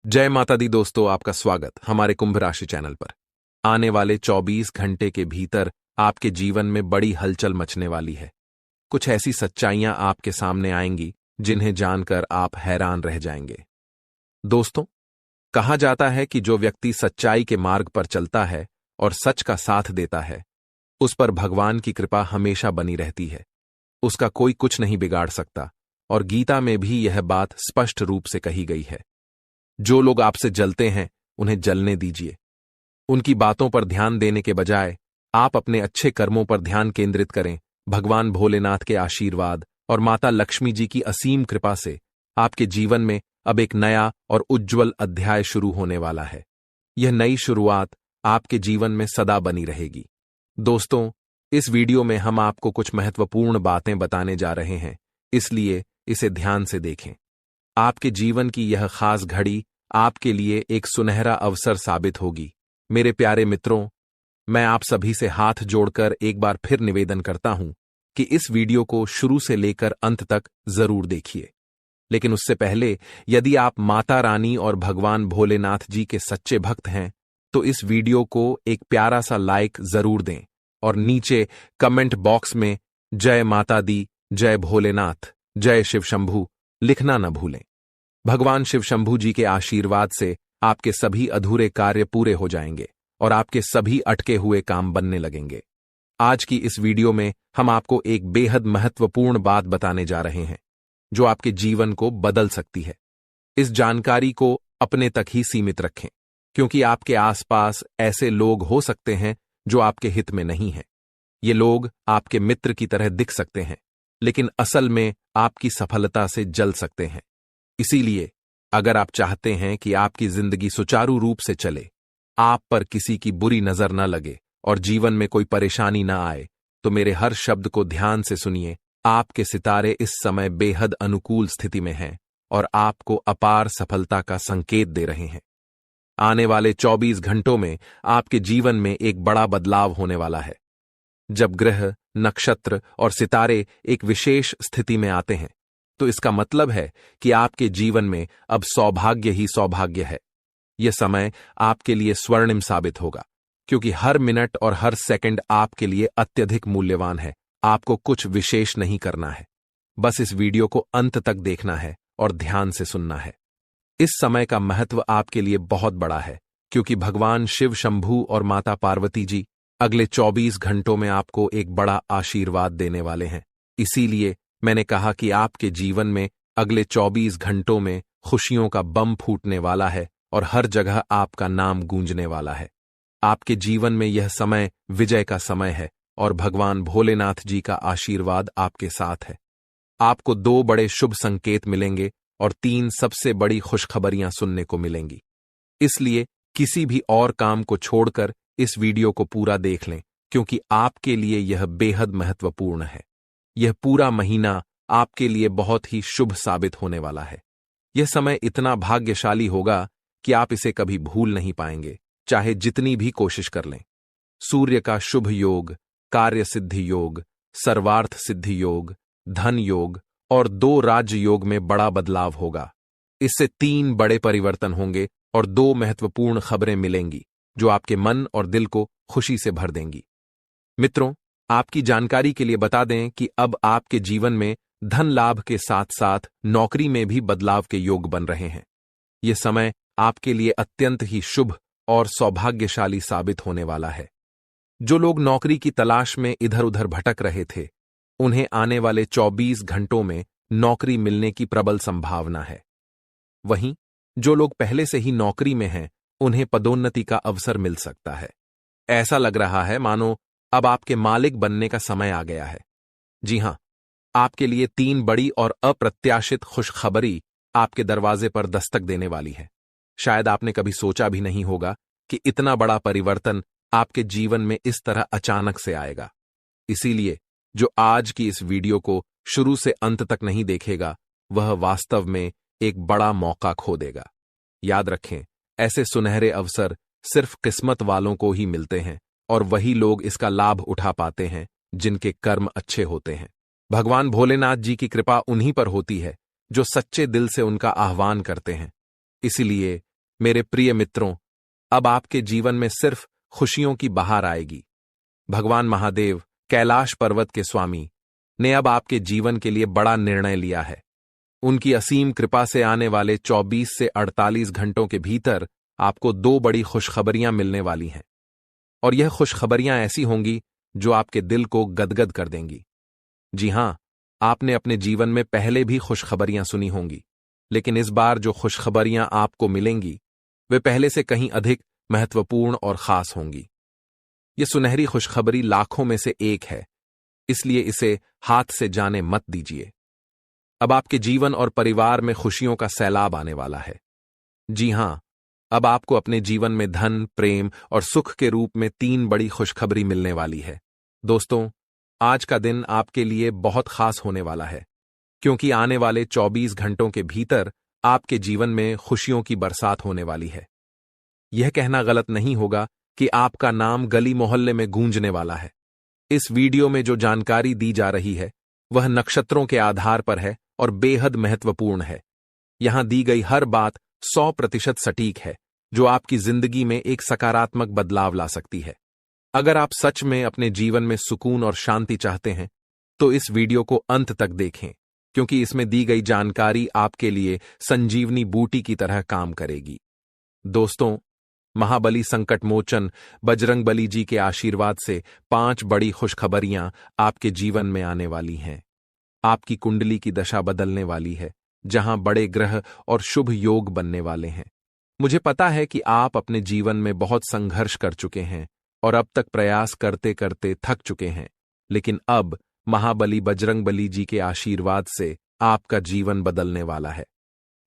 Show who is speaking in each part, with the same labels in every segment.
Speaker 1: जय माता दी दोस्तों, आपका स्वागत हमारे कुंभ राशि चैनल पर। आने वाले 24 घंटे के भीतर आपके जीवन में बड़ी हलचल मचने वाली है। कुछ ऐसी सच्चाइयां आपके सामने आएंगी जिन्हें जानकर आप हैरान रह जाएंगे। दोस्तों, कहा जाता है कि जो व्यक्ति सच्चाई के मार्ग पर चलता है और सच का साथ देता है, उस पर भगवान की कृपा हमेशा बनी रहती है। उसका कोई कुछ नहीं बिगाड़ सकता, और गीता में भी यह बात स्पष्ट रूप से कही गई है। जो लोग आपसे जलते हैं, उन्हें जलने दीजिए। उनकी बातों पर ध्यान देने के बजाय आप अपने अच्छे कर्मों पर ध्यान केंद्रित करें। भगवान भोलेनाथ के आशीर्वाद और माता लक्ष्मी जी की असीम कृपा से आपके जीवन में अब एक नया और उज्ज्वल अध्याय शुरू होने वाला है। यह नई शुरुआत आपके जीवन में सदा बनी रहेगी। दोस्तों, इस वीडियो में हम आपको कुछ महत्वपूर्ण बातें बताने जा रहे हैं, इसलिए इसे ध्यान से देखें। आपके जीवन की यह खास घड़ी आपके लिए एक सुनहरा अवसर साबित होगी। मेरे प्यारे मित्रों, मैं आप सभी से हाथ जोड़कर एक बार फिर निवेदन करता हूं कि इस वीडियो को शुरू से लेकर अंत तक जरूर देखिए। लेकिन उससे पहले, यदि आप माता रानी और भगवान भोलेनाथ जी के सच्चे भक्त हैं, तो इस वीडियो को एक प्यारा सा लाइक जरूर दें और नीचे कमेंट बॉक्स में जय माता दी, जय भोलेनाथ, जय शिव शंभू लिखना न भूलें। भगवान शिव शंभू जी के आशीर्वाद से आपके सभी अधूरे कार्य पूरे हो जाएंगे और आपके सभी अटके हुए काम बनने लगेंगे। आज की इस वीडियो में हम आपको एक बेहद महत्वपूर्ण बात बताने जा रहे हैं, जो आपके जीवन को बदल सकती है। इस जानकारी को अपने तक ही सीमित रखें, क्योंकि आपके आसपास ऐसे लोग हो सकते हैं जो आपके हित में नहीं हैं। ये लोग आपके मित्र की तरह दिख सकते हैं, लेकिन असल में आपकी सफलता से जल सकते हैं। इसीलिए अगर आप चाहते हैं कि आपकी जिंदगी सुचारू रूप से चले, आप पर किसी की बुरी नजर न लगे और जीवन में कोई परेशानी न आए, तो मेरे हर शब्द को ध्यान से सुनिए। आपके सितारे इस समय बेहद अनुकूल स्थिति में हैं और आपको अपार सफलता का संकेत दे रहे हैं। आने वाले 24 घंटों में आपके जीवन में एक बड़ा बदलाव होने वाला है। जब ग्रह, नक्षत्र और सितारे एक विशेष स्थिति में आते हैं, तो इसका मतलब है कि आपके जीवन में अब सौभाग्य ही सौभाग्य है। यह समय आपके लिए स्वर्णिम साबित होगा, क्योंकि हर मिनट और हर सेकंड आपके लिए अत्यधिक मूल्यवान है। आपको कुछ विशेष नहीं करना है, बस इस वीडियो को अंत तक देखना है और ध्यान से सुनना है। इस समय का महत्व आपके लिए बहुत बड़ा है, क्योंकि भगवान शिव शंभू और माता पार्वती जी अगले 24 घंटों में आपको एक बड़ा आशीर्वाद देने वाले हैं। इसीलिए मैंने कहा कि आपके जीवन में अगले 24 घंटों में खुशियों का बम फूटने वाला है और हर जगह आपका नाम गूंजने वाला है। आपके जीवन में यह समय विजय का समय है और भगवान भोलेनाथ जी का आशीर्वाद आपके साथ है। आपको 2 बड़े शुभ संकेत मिलेंगे और 3 सबसे बड़ी खुशखबरियां सुनने को मिलेंगी। इसलिए किसी भी और काम को छोड़कर इस वीडियो को पूरा देख लें, क्योंकि आपके लिए यह बेहद महत्वपूर्ण है। यह पूरा महीना आपके लिए बहुत ही शुभ साबित होने वाला है। यह समय इतना भाग्यशाली होगा कि आप इसे कभी भूल नहीं पाएंगे, चाहे जितनी भी कोशिश कर लें। सूर्य का शुभ योग, कार्य सिद्धि योग, सर्वार्थ सिद्धि योग, धन योग और 2 राज्य योग में बड़ा बदलाव होगा। इससे 3 बड़े परिवर्तन होंगे और 2 महत्वपूर्ण खबरें मिलेंगी, जो आपके मन और दिल को खुशी से भर देंगी। मित्रों, आपकी जानकारी के लिए बता दें कि अब आपके जीवन में धन लाभ के साथ साथ नौकरी में भी बदलाव के योग बन रहे हैं। यह समय आपके लिए अत्यंत ही शुभ और सौभाग्यशाली साबित होने वाला है। जो लोग नौकरी की तलाश में इधर उधर भटक रहे थे, उन्हें आने वाले 24 घंटों में नौकरी मिलने की प्रबल संभावना है। वहीं जो लोग पहले से ही नौकरी में हैं, उन्हें पदोन्नति का अवसर मिल सकता है। ऐसा लग रहा है मानो अब आपके मालिक बनने का समय आ गया है। जी हां, आपके लिए 3 बड़ी और अप्रत्याशित खुशखबरी आपके दरवाजे पर दस्तक देने वाली है। शायद आपने कभी सोचा भी नहीं होगा कि इतना बड़ा परिवर्तन आपके जीवन में इस तरह अचानक से आएगा। इसीलिए जो आज की इस वीडियो को शुरू से अंत तक नहीं देखेगा, वह वास्तव में एक बड़ा मौका खो देगा। याद रखें, ऐसे सुनहरे अवसर सिर्फ किस्मत वालों को ही मिलते हैं और वही लोग इसका लाभ उठा पाते हैं जिनके कर्म अच्छे होते हैं। भगवान भोलेनाथ जी की कृपा उन्हीं पर होती है जो सच्चे दिल से उनका आह्वान करते हैं। इसलिए मेरे प्रिय मित्रों, अब आपके जीवन में सिर्फ खुशियों की बहार आएगी। भगवान महादेव, कैलाश पर्वत के स्वामी, ने अब आपके जीवन के लिए बड़ा निर्णय लिया है। उनकी असीम कृपा से आने वाले 24 से 48 घंटों के भीतर आपको 2 बड़ी खुशखबरियां मिलने वाली हैं। और यह खुशखबरियां ऐसी होंगी जो आपके दिल को गदगद कर देंगी। जी हां, आपने अपने जीवन में पहले भी खुशखबरियां सुनी होंगी, लेकिन इस बार जो खुशखबरियां आपको मिलेंगी वे पहले से कहीं अधिक महत्वपूर्ण और खास होंगी। ये सुनहरी खुशखबरी लाखों में से एक है, इसलिए इसे हाथ से जाने मत दीजिए। अब आपके जीवन और परिवार में खुशियों का सैलाब आने वाला है। जी हां, अब आपको अपने जीवन में धन, प्रेम और सुख के रूप में 3 बड़ी खुशखबरी मिलने वाली है। दोस्तों, आज का दिन आपके लिए बहुत खास होने वाला है, क्योंकि आने वाले 24 घंटों के भीतर आपके जीवन में खुशियों की बरसात होने वाली है। यह कहना गलत नहीं होगा कि आपका नाम गली मोहल्ले में गूंजने वाला है। इस वीडियो में जो जानकारी दी जा रही है वह नक्षत्रों के आधार पर है और बेहद महत्वपूर्ण है। यहां दी गई हर बात 100% सटीक है, जो आपकी जिंदगी में एक सकारात्मक बदलाव ला सकती है। अगर आप सच में अपने जीवन में सुकून और शांति चाहते हैं तो इस वीडियो को अंत तक देखें, क्योंकि इसमें दी गई जानकारी आपके लिए संजीवनी बूटी की तरह काम करेगी। दोस्तों, महाबली संकट मोचन बजरंगबली जी के आशीर्वाद से 5 बड़ी खुशखबरियां आपके जीवन में आने वाली हैं। आपकी कुंडली की दशा बदलने वाली है, जहां बड़े ग्रह और शुभ योग बनने वाले हैं। मुझे पता है कि आप अपने जीवन में बहुत संघर्ष कर चुके हैं और अब तक प्रयास करते करते थक चुके हैं, लेकिन अब महाबली बजरंगबली जी के आशीर्वाद से आपका जीवन बदलने वाला है।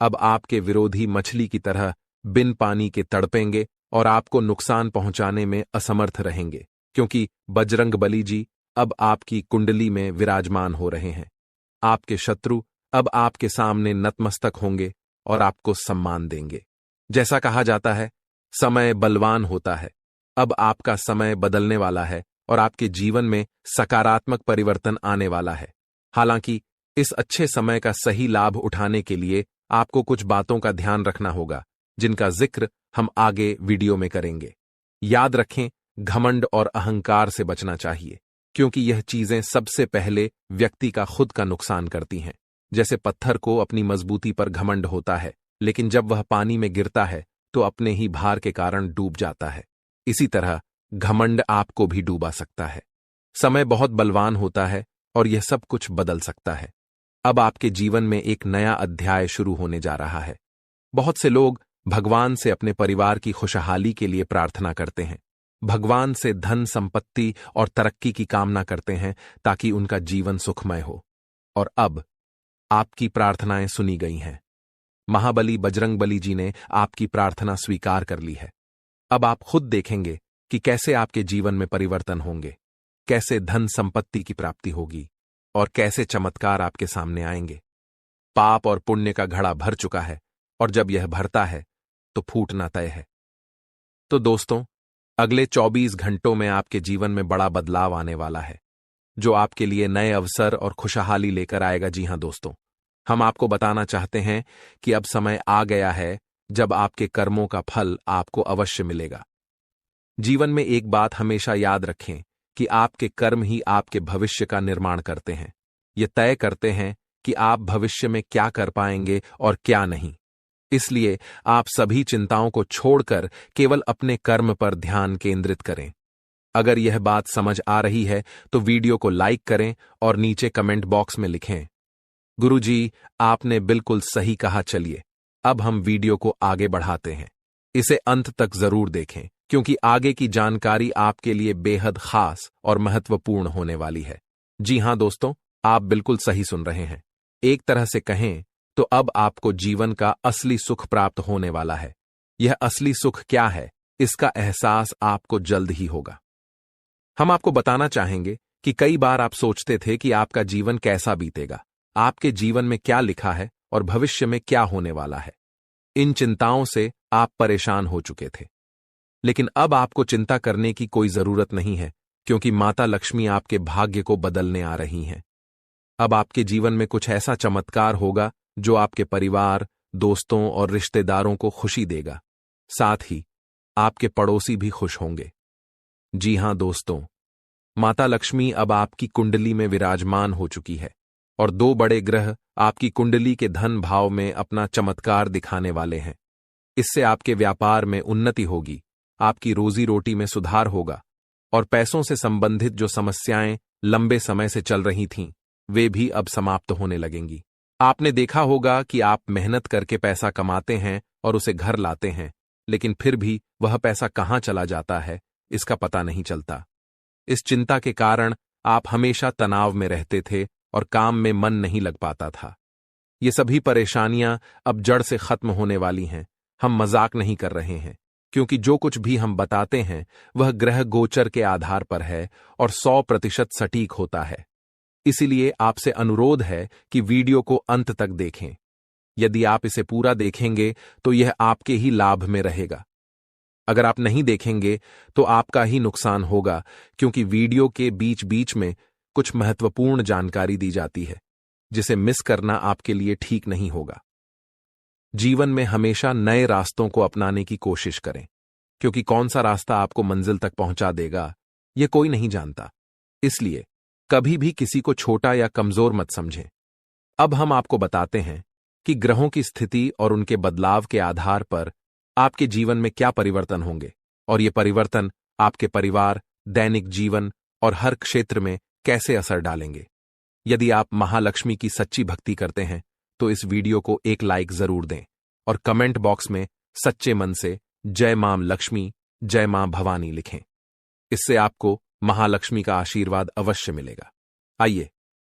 Speaker 1: अब आपके विरोधी मछली की तरह बिन पानी के तड़पेंगे और आपको नुकसान पहुंचाने में असमर्थ रहेंगे, क्योंकि बजरंगबली जी अब आपकी कुंडली में विराजमान हो रहे हैं। आपके शत्रु अब आपके सामने नतमस्तक होंगे और आपको सम्मान देंगे। जैसा कहा जाता है, समय बलवान होता है। अब आपका समय बदलने वाला है और आपके जीवन में सकारात्मक परिवर्तन आने वाला है। हालांकि इस अच्छे समय का सही लाभ उठाने के लिए आपको कुछ बातों का ध्यान रखना होगा, जिनका जिक्र हम आगे वीडियो में करेंगे। याद रखें, घमंड और अहंकार से बचना चाहिए, क्योंकि यह चीजें सबसे पहले व्यक्ति का खुद का नुकसान करती हैं। जैसे पत्थर को अपनी मजबूती पर घमंड होता है, लेकिन जब वह पानी में गिरता है तो अपने ही भार के कारण डूब जाता है। इसी तरह घमंड आपको भी डूबा सकता है। समय बहुत बलवान होता है और यह सब कुछ बदल सकता है। अब आपके जीवन में एक नया अध्याय शुरू होने जा रहा है। बहुत से लोग भगवान से अपने परिवार की खुशहाली के लिए प्रार्थना करते हैं। भगवान से धन, संपत्ति और तरक्की की कामना करते हैं ताकि उनका जीवन सुखमय हो। और अब आपकी प्रार्थनाएं सुनी गई हैं। महाबली बजरंगबली जी ने आपकी प्रार्थना स्वीकार कर ली है। अब आप खुद देखेंगे कि कैसे आपके जीवन में परिवर्तन होंगे, कैसे धन संपत्ति की प्राप्ति होगी और कैसे चमत्कार आपके सामने आएंगे। पाप और पुण्य का घड़ा भर चुका है और जब यह भरता है तो फूटना तय है। तो दोस्तों, अगले 24 घंटों में आपके जीवन में बड़ा बदलाव आने वाला है, जो आपके लिए नए अवसर और खुशहाली लेकर आएगा। जी हां दोस्तों, हम आपको बताना चाहते हैं कि अब समय आ गया है जब आपके कर्मों का फल आपको अवश्य मिलेगा। जीवन में एक बात हमेशा याद रखें कि आपके कर्म ही आपके भविष्य का निर्माण करते हैं। ये तय करते हैं कि आप भविष्य में क्या कर पाएंगे और क्या नहीं। इसलिए आप सभी चिंताओं को छोड़कर केवल अपने कर्म पर ध्यान केंद्रित करें। अगर यह बात समझ आ रही है तो वीडियो को लाइक करें और नीचे कमेंट बॉक्स में लिखें, गुरुजी, आपने बिल्कुल सही कहा। चलिए अब हम वीडियो को आगे बढ़ाते हैं। इसे अंत तक जरूर देखें, क्योंकि आगे की जानकारी आपके लिए बेहद खास और महत्वपूर्ण होने वाली है। जी हां दोस्तों, आप बिल्कुल सही सुन रहे हैं। एक तरह से कहें तो अब आपको जीवन का असली सुख प्राप्त होने वाला है। यह असली सुख क्या है, इसका एहसास आपको जल्द ही होगा। हम आपको बताना चाहेंगे कि कई बार आप सोचते थे कि आपका जीवन कैसा बीतेगा, आपके जीवन में क्या लिखा है और भविष्य में क्या होने वाला है। इन चिंताओं से आप परेशान हो चुके थे, लेकिन अब आपको चिंता करने की कोई जरूरत नहीं है, क्योंकि माता लक्ष्मी आपके भाग्य को बदलने आ रही हैं। अब आपके जीवन में कुछ ऐसा चमत्कार होगा जो आपके परिवार, दोस्तों और रिश्तेदारों को खुशी देगा। साथ ही आपके पड़ोसी भी खुश होंगे। जी हां दोस्तों, माता लक्ष्मी अब आपकी कुंडली में विराजमान हो चुकी है और दो बड़े ग्रह आपकी कुंडली के धन भाव में अपना चमत्कार दिखाने वाले हैं। इससे आपके व्यापार में उन्नति होगी, आपकी रोजी रोटी में सुधार होगा और पैसों से संबंधित जो समस्याएं लंबे समय से चल रही थीं, वे भी अब समाप्त होने लगेंगी। आपने देखा होगा कि आप मेहनत करके पैसा कमाते हैं और उसे घर लाते हैं, लेकिन फिर भी वह पैसा कहां चला जाता है, इसका पता नहीं चलता। इस चिंता के कारण आप हमेशा तनाव में रहते थे और काम में मन नहीं लग पाता था। ये सभी परेशानियां अब जड़ से खत्म होने वाली हैं। हम मजाक नहीं कर रहे हैं, क्योंकि जो कुछ भी हम बताते हैं वह ग्रह गोचर के आधार पर है और 100% सटीक होता है। इसीलिए आपसे अनुरोध है कि वीडियो को अंत तक देखें। यदि आप इसे पूरा देखेंगे तो यह आपके ही लाभ में रहेगा। अगर आप नहीं देखेंगे तो आपका ही नुकसान होगा, क्योंकि वीडियो के बीच बीच में कुछ महत्वपूर्ण जानकारी दी जाती है, जिसे मिस करना आपके लिए ठीक नहीं होगा। जीवन में हमेशा नए रास्तों को अपनाने की कोशिश करें, क्योंकि कौन सा रास्ता आपको मंजिल तक पहुंचा देगा, यह कोई नहीं जानता। इसलिए कभी भी किसी को छोटा या कमजोर मत समझें। अब हम आपको बताते हैं कि ग्रहों की स्थिति और उनके बदलाव के आधार पर आपके जीवन में क्या परिवर्तन होंगे और ये परिवर्तन आपके परिवार, दैनिक जीवन और हर क्षेत्र में कैसे असर डालेंगे। यदि आप महालक्ष्मी की सच्ची भक्ति करते हैं तो इस वीडियो को एक लाइक जरूर दें और कमेंट बॉक्स में सच्चे मन से जय मां लक्ष्मी, जय मां भवानी लिखें। इससे आपको महालक्ष्मी का आशीर्वाद अवश्य मिलेगा। आइए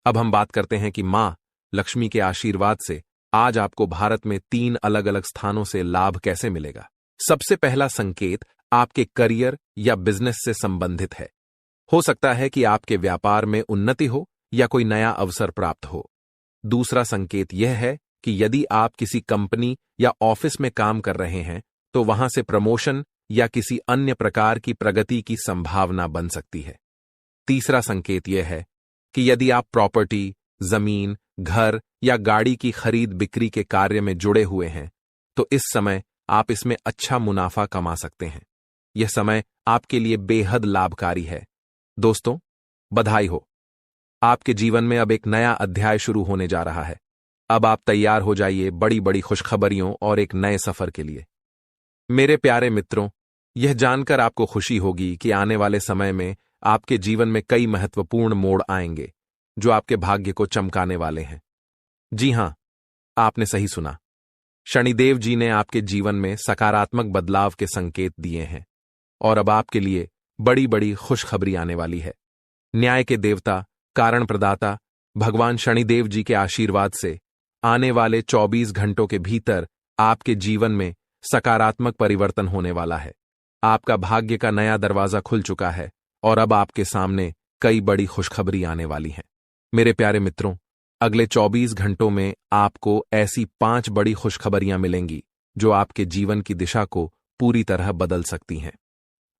Speaker 1: अब हम बात करते हैं कि मां लक्ष्मी के आशीर्वाद से आज आपको भारत में 3 अलग अलग स्थानों से लाभ कैसे मिलेगा। सबसे पहला संकेत आपके करियर या बिजनेस से संबंधित है। हो सकता है कि आपके व्यापार में उन्नति हो या कोई नया अवसर प्राप्त हो। दूसरा संकेत यह है कि यदि आप किसी कंपनी या ऑफिस में काम कर रहे हैं तो वहां से प्रमोशन या किसी अन्य प्रकार की प्रगति की संभावना बन सकती है। तीसरा संकेत यह है कि यदि आप प्रॉपर्टी, जमीन, घर या गाड़ी की खरीद बिक्री के कार्य में जुड़े हुए हैं तो इस समय आप इसमें अच्छा मुनाफा कमा सकते हैं। यह समय आपके लिए बेहद लाभकारी है। दोस्तों, बधाई हो, आपके जीवन में अब एक नया अध्याय शुरू होने जा रहा है। अब आप तैयार हो जाइए बड़ी बड़ी खुशखबरियों और एक नए सफर के लिए। मेरे प्यारे मित्रों, यह जानकर आपको खुशी होगी कि आने वाले समय में आपके जीवन में कई महत्वपूर्ण मोड़ आएंगे जो आपके भाग्य को चमकाने वाले हैं। जी हां, आपने सही सुना। शनिदेव जी ने आपके जीवन में सकारात्मक बदलाव के संकेत दिए हैं और अब आपके लिए बड़ी बड़ी खुशखबरी आने वाली है। न्याय के देवता, कारण प्रदाता भगवान शनिदेव जी के आशीर्वाद से आने वाले 24 घंटों के भीतर आपके जीवन में सकारात्मक परिवर्तन होने वाला है। आपका भाग्य का नया दरवाजा खुल चुका है और अब आपके सामने कई बड़ी खुशखबरी आने वाली हैं। मेरे प्यारे मित्रों, अगले 24 घंटों में आपको ऐसी 5 बड़ी खुशखबरियां मिलेंगी जो आपके जीवन की दिशा को पूरी तरह बदल सकती हैं।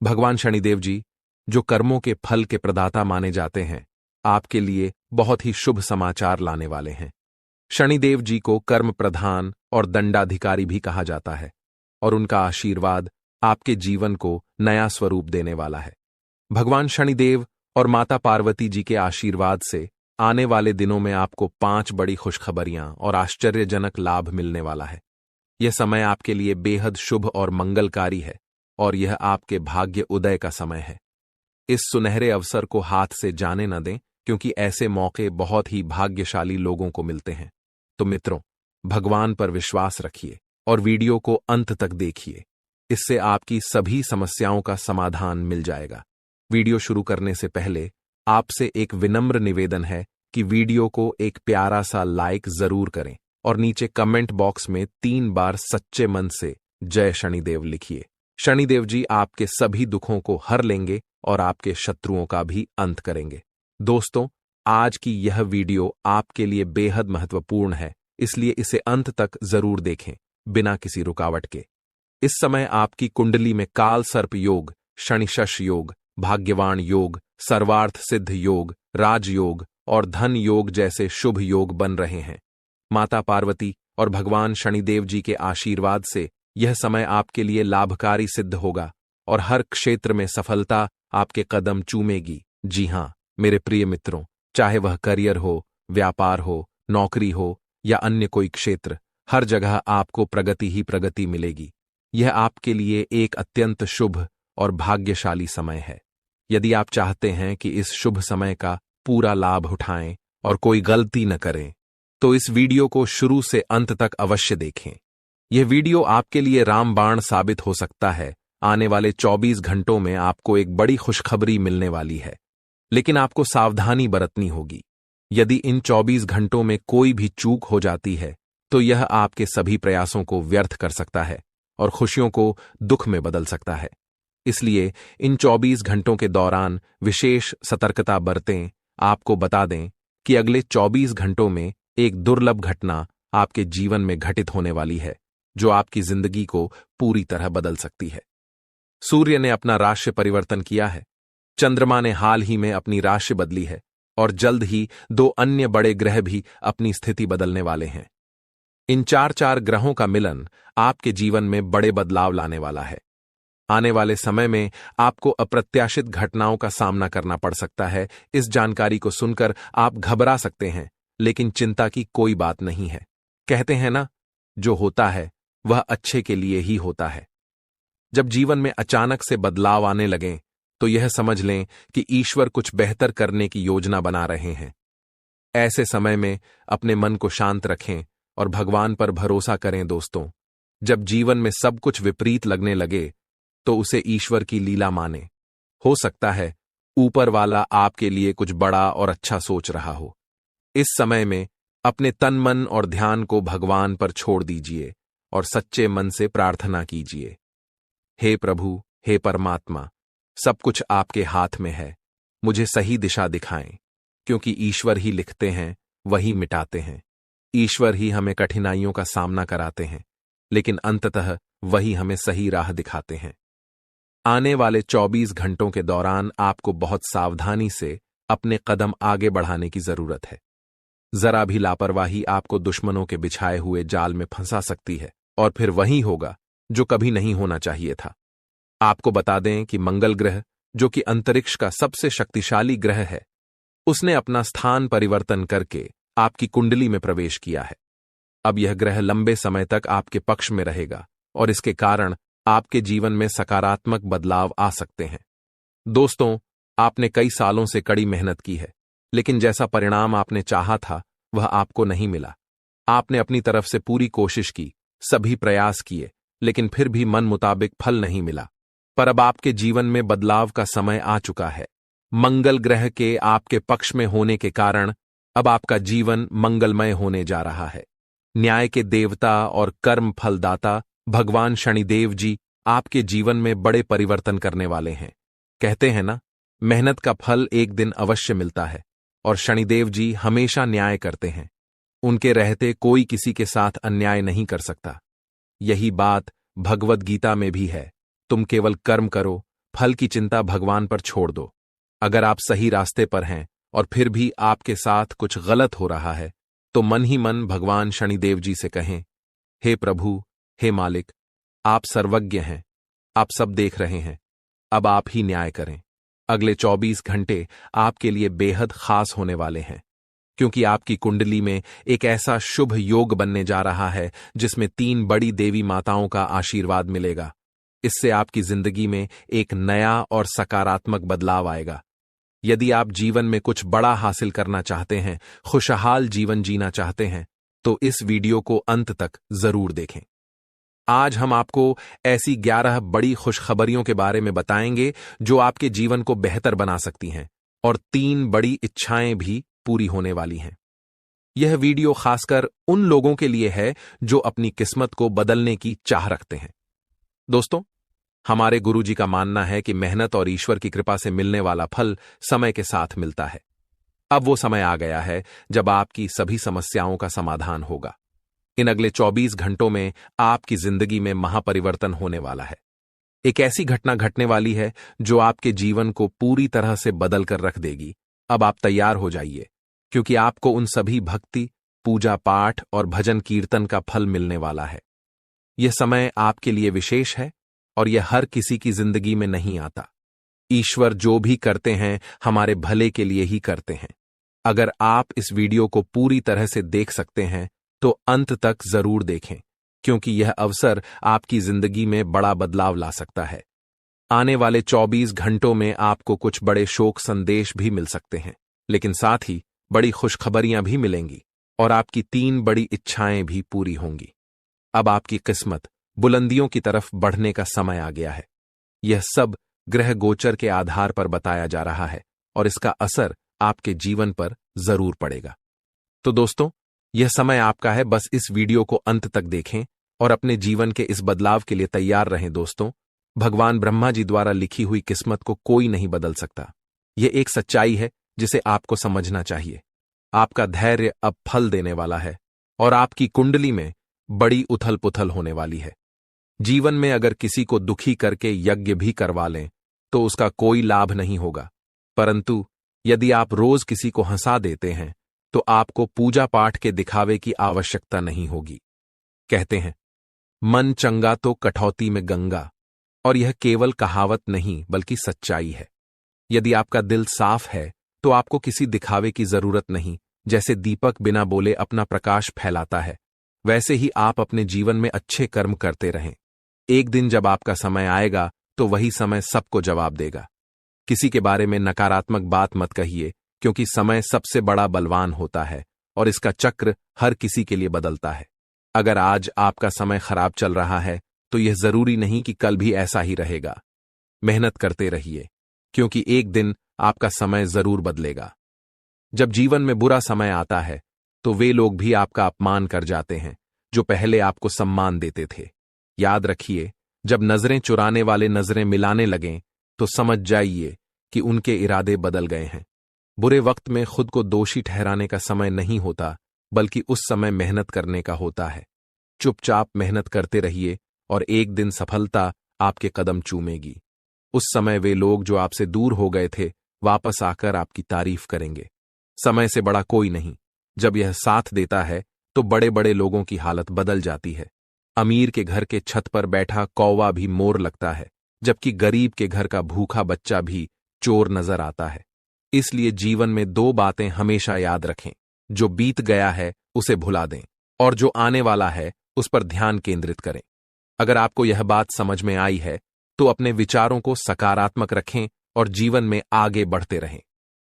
Speaker 1: भगवान शनिदेव जी, जो कर्मों के फल के प्रदाता माने जाते हैं, आपके लिए बहुत ही शुभ समाचार लाने वाले हैं। शनिदेव जी को कर्म प्रधान और दंडाधिकारी भी कहा जाता है और उनका आशीर्वाद आपके जीवन को नया स्वरूप देने वाला है। भगवान शनिदेव और माता पार्वती जी के आशीर्वाद से आने वाले दिनों में आपको 5 बड़ी खुशखबरियां और आश्चर्यजनक लाभ मिलने वाला है। यह समय आपके लिए बेहद शुभ और मंगलकारी है और यह आपके भाग्य उदय का समय है। इस सुनहरे अवसर को हाथ से जाने न दें, क्योंकि ऐसे मौके बहुत ही भाग्यशाली लोगों को मिलते हैं। तो मित्रों, भगवान पर विश्वास रखिए और वीडियो को अंत तक देखिए। इससे आपकी सभी समस्याओं का समाधान मिल जाएगा। वीडियो शुरू करने से पहले आपसे एक विनम्र निवेदन है कि वीडियो को एक प्यारा सा लाइक जरूर करें और नीचे कमेंट बॉक्स में 3 बार सच्चे मन से जय शनिदेव लिखिए। शनिदेव जी आपके सभी दुखों को हर लेंगे और आपके शत्रुओं का भी अंत करेंगे। दोस्तों, आज की यह वीडियो आपके लिए बेहद महत्वपूर्ण है, इसलिए इसे अंत तक जरूर देखें बिना किसी रुकावट के। इस समय आपकी कुंडली में काल सर्प योग, शनिशश योग, भाग्यवान योग, सर्वार्थ सिद्ध योग, राजयोग और धन योग जैसे शुभ योग बन रहे हैं। माता पार्वती और भगवान शनिदेव जी के आशीर्वाद से यह समय आपके लिए लाभकारी सिद्ध होगा और हर क्षेत्र में सफलता आपके कदम चूमेगी। जी हाँ मेरे प्रिय मित्रों, चाहे वह करियर हो, व्यापार हो, नौकरी हो या अन्य कोई क्षेत्र, हर जगह आपको प्रगति ही प्रगति मिलेगी। यह आपके लिए एक अत्यंत शुभ और भाग्यशाली समय है। यदि आप चाहते हैं कि इस शुभ समय का पूरा लाभ उठाएं और कोई गलती न करें, तो इस वीडियो को शुरू से अंत तक अवश्य देखें। यह वीडियो आपके लिए रामबाण साबित हो सकता है। आने वाले 24 घंटों में आपको एक बड़ी खुशखबरी मिलने वाली है, लेकिन आपको सावधानी बरतनी होगी। यदि इन 24 घंटों में कोई भी चूक हो जाती है, तो यह आपके सभी प्रयासों को व्यर्थ कर सकता है और खुशियों को दुख में बदल सकता है। इसलिए इन 24 घंटों के दौरान विशेष सतर्कता बरतें। आपको बता दें कि अगले 24 घंटों में एक दुर्लभ घटना आपके जीवन में घटित होने वाली है, जो आपकी जिंदगी को पूरी तरह बदल सकती है। सूर्य ने अपना राशि परिवर्तन किया है, चंद्रमा ने हाल ही में अपनी राशि बदली है और जल्द ही 2 अन्य बड़े ग्रह भी अपनी स्थिति बदलने वाले हैं। इन 4 ग्रहों का मिलन आपके जीवन में बड़े बदलाव लाने वाला है। आने वाले समय में आपको अप्रत्याशित घटनाओं का सामना करना पड़ सकता है। इस जानकारी को सुनकर आप घबरा सकते हैं, लेकिन चिंता की कोई बात नहीं है। कहते हैं ना, जो होता है वह अच्छे के लिए ही होता है। जब जीवन में अचानक से बदलाव आने लगें, तो यह समझ लें कि ईश्वर कुछ बेहतर करने की योजना बना रहे हैं। ऐसे समय में अपने मन को शांत रखें और भगवान पर भरोसा करें। दोस्तों, जब जीवन में सब कुछ विपरीत लगने लगे, तो उसे ईश्वर की लीला माने। हो सकता है ऊपर वाला आपके लिए कुछ बड़ा और अच्छा सोच रहा हो। इस समय में अपने तन मन और ध्यान को भगवान पर छोड़ दीजिए और सच्चे मन से प्रार्थना कीजिए। हे प्रभु, हे परमात्मा, सब कुछ आपके हाथ में है। मुझे सही दिशा दिखाएं, क्योंकि ईश्वर ही लिखते हैं, वही मिटाते हैं। ईश्वर ही हमें कठिनाइयों का सामना कराते हैं, लेकिन अंततः वही हमें सही राह दिखाते हैं। आने वाले 24 घंटों के दौरान आपको बहुत सावधानी से अपने कदम आगे बढ़ाने की जरूरत है। जरा भी लापरवाही आपको दुश्मनों के बिछाए हुए जाल में फंसा सकती है, और फिर वही होगा जो कभी नहीं होना चाहिए था। आपको बता दें कि मंगल ग्रह, जो कि अंतरिक्ष का सबसे शक्तिशाली ग्रह है, उसने अपना स्थान परिवर्तन करके आपकी कुंडली में प्रवेश किया है। अब यह ग्रह लंबे समय तक आपके पक्ष में रहेगा और इसके कारण आपके जीवन में सकारात्मक बदलाव आ सकते हैं। दोस्तों, आपने कई सालों से कड़ी मेहनत की है, लेकिन जैसा परिणाम आपने चाहा था वह आपको नहीं मिला। आपने अपनी तरफ से पूरी कोशिश की, सभी प्रयास किए, लेकिन फिर भी मन मुताबिक फल नहीं मिला। पर अब आपके जीवन में बदलाव का समय आ चुका है। मंगल ग्रह के आपके पक्ष में होने के कारण अब आपका जीवन मंगलमय होने जा रहा है। न्याय के देवता और कर्म फलदाता भगवान शनिदेव जी आपके जीवन में बड़े परिवर्तन करने वाले हैं। कहते हैं ना, मेहनत का फल एक दिन अवश्य मिलता है, और शनिदेव जी हमेशा न्याय करते हैं। उनके रहते कोई किसी के साथ अन्याय नहीं कर सकता। यही बात भगवद गीता में भी है। तुम केवल कर्म करो, फल की चिंता भगवान पर छोड़ दो। अगर आप सही रास्ते पर हैं और फिर भी आपके साथ कुछ गलत हो रहा है, तो मन ही मन भगवान शनिदेव जी से कहें, हे प्रभु, हे मालिक, आप सर्वज्ञ हैं, आप सब देख रहे हैं, अब आप ही न्याय करें। अगले 24 घंटे आपके लिए बेहद खास होने वाले हैं, क्योंकि आपकी कुंडली में एक ऐसा शुभ योग बनने जा रहा है जिसमें 3 बड़ी देवी माताओं का आशीर्वाद मिलेगा। इससे आपकी जिंदगी में एक नया और सकारात्मक बदलाव आएगा। यदि आप जीवन में कुछ बड़ा हासिल करना चाहते हैं, खुशहाल जीवन जीना चाहते हैं, तो इस वीडियो को अंत तक जरूर देखें। आज हम आपको ऐसी 11 बड़ी खुशखबरियों के बारे में बताएंगे जो आपके जीवन को बेहतर बना सकती हैं, और 3 बड़ी इच्छाएं भी पूरी होने वाली हैं। यह वीडियो खासकर उन लोगों के लिए है जो अपनी किस्मत को बदलने की चाह रखते हैं। दोस्तों, हमारे गुरुजी का मानना है कि मेहनत और ईश्वर की कृपा से मिलने वाला फल समय के साथ मिलता है। अब वो समय आ गया है जब आपकी सभी समस्याओं का समाधान होगा। इन अगले 24 घंटों में आपकी जिंदगी में महापरिवर्तन होने वाला है। एक ऐसी घटना घटने वाली है जो आपके जीवन को पूरी तरह से बदल कर रख देगी। अब आप तैयार हो जाइए, क्योंकि आपको उन सभी भक्ति, पूजा पाठ और भजन कीर्तन का फल मिलने वाला है। यह समय आपके लिए विशेष है और यह हर किसी की जिंदगी में नहीं आता। ईश्वर जो भी करते हैं हमारे भले के लिए ही करते हैं। अगर आप इस वीडियो को पूरी तरह से देख सकते हैं तो अंत तक जरूर देखें, क्योंकि यह अवसर आपकी जिंदगी में बड़ा बदलाव ला सकता है। आने वाले 24 घंटों में आपको कुछ बड़े शोक संदेश भी मिल सकते हैं, लेकिन साथ ही बड़ी खुशखबरियां भी मिलेंगी और आपकी 3 बड़ी इच्छाएं भी पूरी होंगी। अब आपकी किस्मत बुलंदियों की तरफ बढ़ने का समय आ गया है। यह सब ग्रह गोचर के आधार पर बताया जा रहा है और इसका असर आपके जीवन पर जरूर पड़ेगा। तो दोस्तों, यह समय आपका है। बस इस वीडियो को अंत तक देखें और अपने जीवन के इस बदलाव के लिए तैयार रहें। दोस्तों, भगवान ब्रह्मा जी द्वारा लिखी हुई किस्मत को कोई नहीं बदल सकता। यह एक सच्चाई है जिसे आपको समझना चाहिए। आपका धैर्य अब फल देने वाला है और आपकी कुंडली में बड़ी उथल पुथल होने वाली है। जीवन में अगर किसी को दुखी करके यज्ञ भी करवा लें तो उसका कोई लाभ नहीं होगा, परंतु यदि आप रोज किसी को हंसा देते हैं तो आपको पूजा पाठ के दिखावे की आवश्यकता नहीं होगी। कहते हैं, मन चंगा तो कठौती में गंगा, और यह केवल कहावत नहीं बल्कि सच्चाई है। यदि आपका दिल साफ है तो आपको किसी दिखावे की जरूरत नहीं। जैसे दीपक बिना बोले अपना प्रकाश फैलाता है, वैसे ही आप अपने जीवन में अच्छे कर्म करते रहें। एक दिन जब आपका समय आएगा तो वही समय सबको जवाब देगा। किसी के बारे में नकारात्मक बात मत कहिए, क्योंकि समय सबसे बड़ा बलवान होता है और इसका चक्र हर किसी के लिए बदलता है। अगर आज आपका समय खराब चल रहा है तो यह जरूरी नहीं कि कल भी ऐसा ही रहेगा। मेहनत करते रहिए, क्योंकि एक दिन आपका समय जरूर बदलेगा। जब जीवन में बुरा समय आता है तो वे लोग भी आपका अपमान कर जाते हैं जो पहले आपको सम्मान देते थे। याद रखिए, जब नजरें चुराने वाले नजरें मिलाने लगें तो समझ जाइए कि उनके इरादे बदल गए हैं। बुरे वक्त में खुद को दोषी ठहराने का समय नहीं होता, बल्कि उस समय मेहनत करने का होता है। चुपचाप मेहनत करते रहिए और एक दिन सफलता आपके कदम चूमेगी। उस समय वे लोग जो आपसे दूर हो गए थे वापस आकर आपकी तारीफ करेंगे। समय से बड़ा कोई नहीं। जब यह साथ देता है तो बड़े बड़े लोगों की हालत बदल जाती है। अमीर के घर के छत पर बैठा कौवा भी मोर लगता है, जबकि गरीब के घर का भूखा बच्चा भी चोर नजर आता है। इसलिए जीवन में 2 बातें हमेशा याद रखें, जो बीत गया है उसे भुला दें और जो आने वाला है उस पर ध्यान केंद्रित करें। अगर आपको यह बात समझ में आई है तो अपने विचारों को सकारात्मक रखें और जीवन में आगे बढ़ते रहें।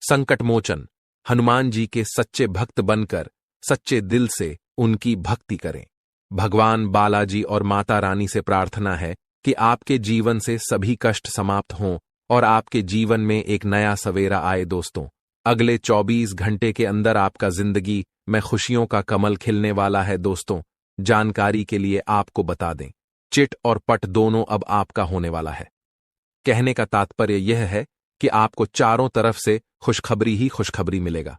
Speaker 1: संकट मोचन हनुमान जी के सच्चे भक्त बनकर सच्चे दिल से उनकी भक्ति करें। भगवान बालाजी और माता रानी से प्रार्थना है कि आपके जीवन से सभी कष्ट समाप्त हों और आपके जीवन में एक नया सवेरा आए। दोस्तों, अगले 24 घंटे के अंदर आपका जिंदगी में खुशियों का कमल खिलने वाला है। दोस्तों, जानकारी के लिए आपको बता दें, चिट और पट दोनों अब आपका होने वाला है। कहने का तात्पर्य यह है कि आपको चारों तरफ से खुशखबरी ही खुशखबरी मिलेगा।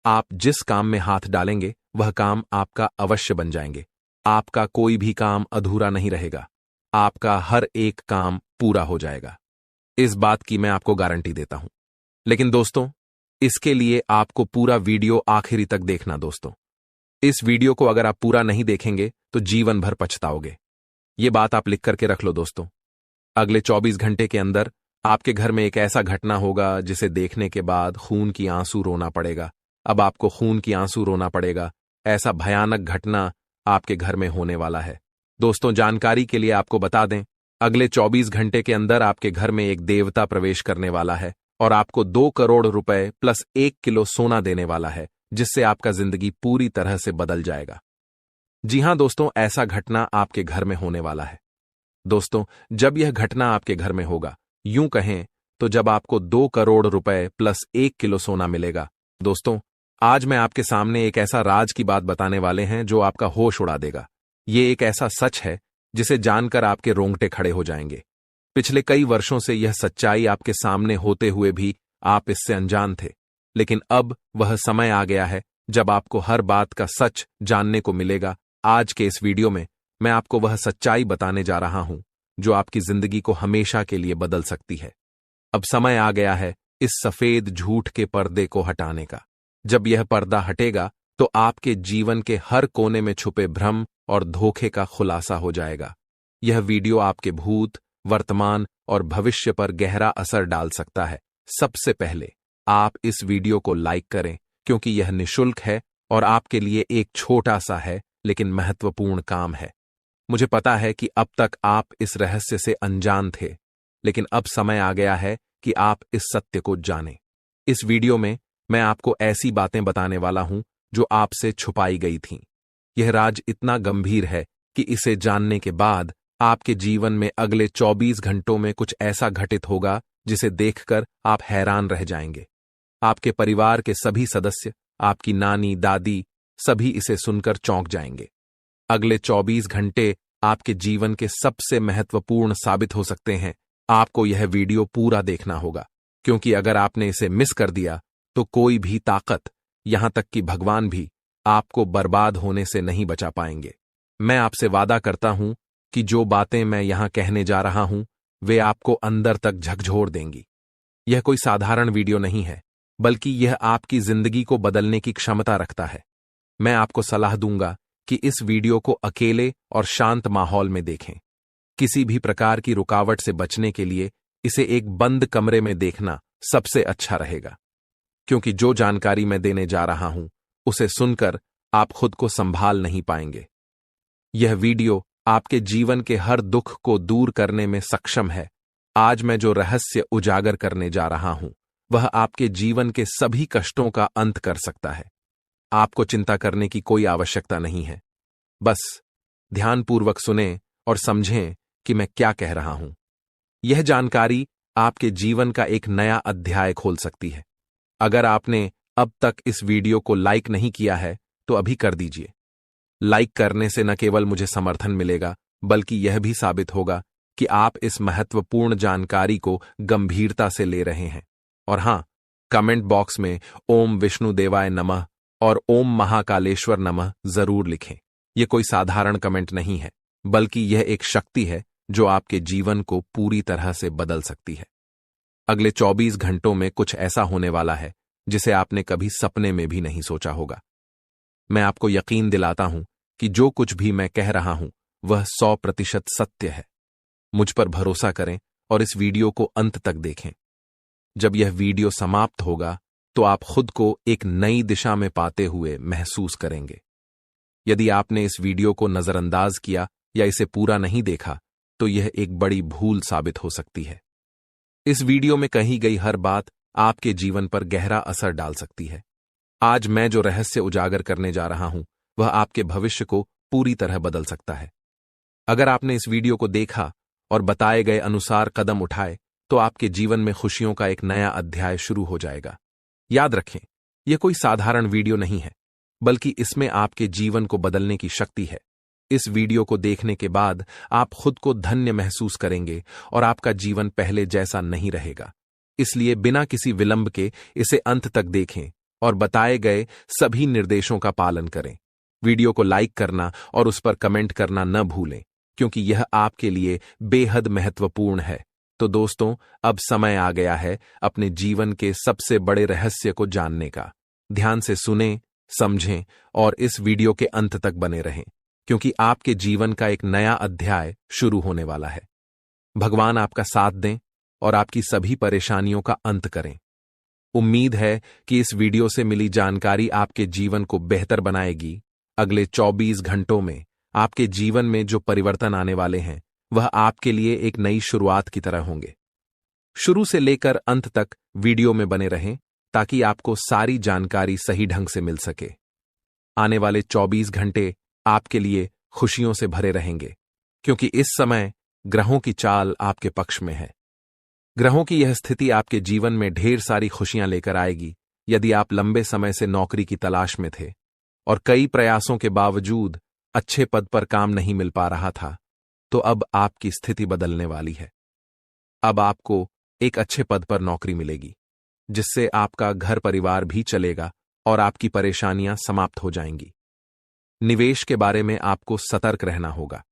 Speaker 1: आप जिस काम में हाथ डालेंगे वह काम आपका अवश्य बन जाएंगे। आपका कोई भी काम अधूरा नहीं रहेगा। आपका हर एक काम पूरा हो जाएगा। इस बात की मैं आपको गारंटी देता हूं। लेकिन दोस्तों, इसके लिए आपको पूरा वीडियो आखिरी तक देखना। दोस्तों, इस वीडियो को अगर आप पूरा नहीं देखेंगे तो जीवन भर पछताओगे। ये बात आप लिख करके रख लो। दोस्तों, अगले 24 घंटे के अंदर आपके घर में एक ऐसा घटना होगा जिसे देखने के बाद खून की आंसू रोना पड़ेगा। अब आपको खून की आंसू रोना पड़ेगा। ऐसा भयानक घटना आपके घर में होने वाला है। दोस्तों, जानकारी के लिए आपको बता दें, अगले 24 घंटे के अंदर आपके घर में एक देवता प्रवेश करने वाला है और आपको 2 करोड़ रुपए प्लस 1 किलो सोना देने वाला है, जिससे आपका जिंदगी पूरी तरह से बदल जाएगा। जी हां दोस्तों, ऐसा घटना आपके घर में होने वाला है। दोस्तों, जब यह घटना आपके घर में होगा, यूं कहें तो जब आपको 2 करोड़ रुपए प्लस 1 किलो सोना मिलेगा। दोस्तों, आज मैं आपके सामने एक ऐसा राज की बात बताने वाले हैं जो आपका होश उड़ा देगा। ये एक ऐसा सच है जिसे जानकर आपके रोंगटे खड़े हो जाएंगे। पिछले कई वर्षों से यह सच्चाई आपके सामने होते हुए भी आप इससे अनजान थे, लेकिन अब वह समय आ गया है जब आपको हर बात का सच जानने को मिलेगा। आज के इस वीडियो में मैं आपको वह सच्चाई बताने जा रहा हूं जो आपकी जिंदगी को हमेशा के लिए बदल सकती है। अब समय आ गया है इस सफेद झूठ के पर्दे को हटाने का। जब यह पर्दा हटेगा तो आपके जीवन के हर कोने में छुपे भ्रम और धोखे का खुलासा हो जाएगा। यह वीडियो आपके भूत, वर्तमान और भविष्य पर गहरा असर डाल सकता है। सबसे पहले आप इस वीडियो को लाइक करें, क्योंकि यह निःशुल्क है और आपके लिए एक छोटा सा है लेकिन महत्वपूर्ण काम है। मुझे पता है कि अब तक आप इस रहस्य से अनजान थे, लेकिन अब समय आ गया है कि आप इस सत्य को जानें। इस वीडियो में मैं आपको ऐसी बातें बताने वाला हूं जो आपसे छुपाई गई थीं। यह राज इतना गंभीर है कि इसे जानने के बाद आपके जीवन में अगले 24 घंटों में कुछ ऐसा घटित होगा जिसे देखकर आप हैरान रह जाएंगे। आपके परिवार के सभी सदस्य, आपकी नानी, दादी, सभी इसे सुनकर चौंक जाएंगे। अगले 24 घंटे आपके जीवन के सबसे महत्वपूर्ण साबित हो सकते हैं। आपको यह वीडियो पूरा देखना होगा, क्योंकि अगर आपने इसे मिस कर दिया तो कोई भी ताकत, यहां तक कि भगवान भी, आपको बर्बाद होने से नहीं बचा पाएंगे। मैं आपसे वादा करता हूं कि जो बातें मैं यहां कहने जा रहा हूं वे आपको अंदर तक झकझोर देंगी। यह कोई साधारण वीडियो नहीं है, बल्कि यह आपकी जिंदगी को बदलने की क्षमता रखता है। मैं आपको सलाह दूंगा कि इस वीडियो को अकेले और शांत माहौल में देखें। किसी भी प्रकार की रुकावट से बचने के लिए इसे एक बंद कमरे में देखना सबसे अच्छा रहेगा, क्योंकि जो जानकारी मैं देने जा रहा हूं उसे सुनकर आप खुद को संभाल नहीं पाएंगे। यह वीडियो आपके जीवन के हर दुख को दूर करने में सक्षम है। आज मैं जो रहस्य उजागर करने जा रहा हूं वह आपके जीवन के सभी कष्टों का अंत कर सकता है। आपको चिंता करने की कोई आवश्यकता नहीं है। बस ध्यानपूर्वक सुनें और समझें कि मैं क्या कह रहा हूं। यह जानकारी आपके जीवन का एक नया अध्याय खोल सकती है। अगर आपने अब तक इस वीडियो को लाइक नहीं किया है तो अभी कर दीजिए। लाइक करने से न केवल मुझे समर्थन मिलेगा, बल्कि यह भी साबित होगा कि आप इस महत्वपूर्ण जानकारी को गंभीरता से ले रहे हैं। और हां, कमेंट बॉक्स में ओम विष्णुदेवाय नमः और ओम महाकालेश्वर नमः जरूर लिखें। यह कोई साधारण कमेंट नहीं है, बल्कि यह एक शक्ति है जो आपके जीवन को पूरी तरह से बदल सकती है। अगले 24 घंटों में कुछ ऐसा होने वाला है जिसे आपने कभी सपने में भी नहीं सोचा होगा। मैं आपको यकीन दिलाता हूं कि जो कुछ भी मैं कह रहा हूं वह 100% सत्य है। मुझ पर भरोसा करें और इस वीडियो को अंत तक देखें। जब यह वीडियो समाप्त होगा तो आप खुद को एक नई दिशा में पाते हुए महसूस करेंगे। यदि आपने इस वीडियो को नजरअंदाज किया या इसे पूरा नहीं देखा तो यह एक बड़ी भूल साबित हो सकती है। इस वीडियो में कही गई हर बात आपके जीवन पर गहरा असर डाल सकती है। आज मैं जो रहस्य उजागर करने जा रहा हूं वह आपके भविष्य को पूरी तरह बदल सकता है। अगर आपने इस वीडियो को देखा और बताए गए अनुसार कदम उठाए तो आपके जीवन में खुशियों का एक नया अध्याय शुरू हो जाएगा। याद रखें, यह कोई साधारण वीडियो नहीं है, बल्कि इसमें आपके जीवन को बदलने की शक्ति है। इस वीडियो को देखने के बाद आप खुद को धन्य महसूस करेंगे और आपका जीवन पहले जैसा नहीं रहेगा। इसलिए बिना किसी विलंब के इसे अंत तक देखें और बताए गए सभी निर्देशों का पालन करें। वीडियो को लाइक करना और उस पर कमेंट करना न भूलें, क्योंकि यह आपके लिए बेहद महत्वपूर्ण है। तो दोस्तों, अब समय आ गया है अपने जीवन के सबसे बड़े रहस्य को जानने का। ध्यान से सुनें, समझें और इस वीडियो के अंत तक बने रहें, क्योंकि आपके जीवन का एक नया अध्याय शुरू होने वाला है। भगवान आपका साथ दें और आपकी सभी परेशानियों का अंत करें। उम्मीद है कि इस वीडियो से मिली जानकारी आपके जीवन को बेहतर बनाएगी। अगले 24 घंटों में आपके जीवन में जो परिवर्तन आने वाले हैं वह आपके लिए एक नई शुरुआत की तरह होंगे। शुरू से लेकर अंत तक वीडियो में बने रहें ताकि आपको सारी जानकारी सही ढंग से मिल सके। आने वाले 24 घंटे आपके लिए खुशियों से भरे रहेंगे, क्योंकि इस समय ग्रहों की चाल आपके पक्ष में है। ग्रहों की यह स्थिति आपके जीवन में ढेर सारी खुशियां लेकर आएगी। यदि आप लंबे समय से नौकरी की तलाश में थे और कई प्रयासों के बावजूद अच्छे पद पर काम नहीं मिल पा रहा था, तो अब आपकी स्थिति बदलने वाली है। अब आपको एक अच्छे पद पर नौकरी मिलेगी, जिससे आपका घर परिवार भी चलेगा और आपकी परेशानियां समाप्त हो जाएंगी। निवेश के बारे में आपको सतर्क रहना होगा।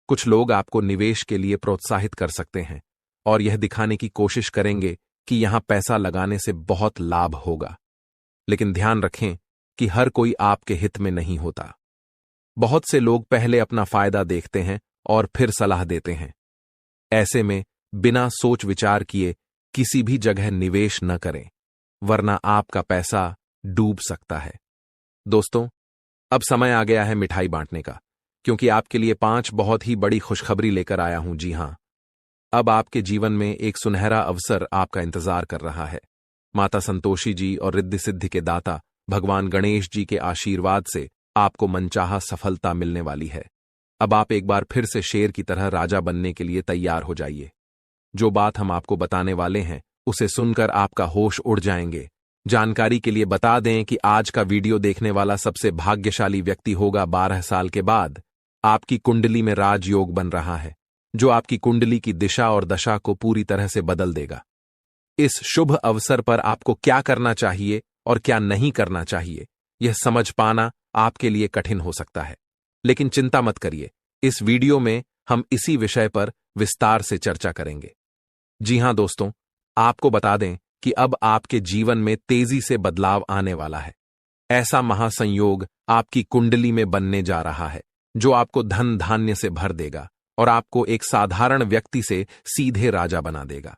Speaker 1: कुछ लोग आपको निवेश के लिए प्रोत्साहित कर सकते हैं और यह दिखाने की कोशिश करेंगे कि यहां पैसा लगाने से बहुत लाभ होगा। लेकिन ध्यान रखें कि हर कोई आपके हित में नहीं होता। बहुत से लोग पहले अपना फायदा देखते हैं और फिर सलाह देते हैं। ऐसे में बिना सोच विचार किए किसी भी जगह निवेश न करें, वरना आपका पैसा डूब सकता है। दोस्तों, अब समय आ गया है मिठाई बांटने का, क्योंकि आपके लिए 5 बहुत ही बड़ी खुशखबरी लेकर आया हूं। जी हां, अब आपके जीवन में एक सुनहरा अवसर आपका इंतजार कर रहा है। माता संतोषी जी और रिद्धि सिद्धि के दाता भगवान गणेश जी के आशीर्वाद से आपको मनचाहा सफलता मिलने वाली है। अब आप एक बार फिर से शेर की तरह राजा बनने के लिए तैयार हो जाइए। जो बात हम आपको बताने वाले हैं, उसे सुनकर आपका होश उड़ जाएंगे। जानकारी के लिए बता दें कि आज का वीडियो देखने वाला सबसे भाग्यशाली व्यक्ति होगा 12 साल के बाद। आपकी कुंडली में राजयोग बन रहा है, जो आपकी कुंडली की दिशा और दशा को पूरी तरह से बदल देगा। इस शुभ अवसर पर आपको क्या करना चाहिए और क्या नहीं करना चाहिए, यह समझ पाना आपके लिए कठिन हो सकता है। लेकिन चिंता मत करिए, इस वीडियो में हम इसी विषय पर विस्तार से चर्चा करेंगे। जी हां दोस्तों, आपको बता दें कि अब आपके जीवन में तेजी से बदलाव आने वाला है। ऐसा महासंयोग आपकी कुंडली में बनने जा रहा है, जो आपको धन धान्य से भर देगा और आपको एक साधारण व्यक्ति से सीधे राजा बना देगा।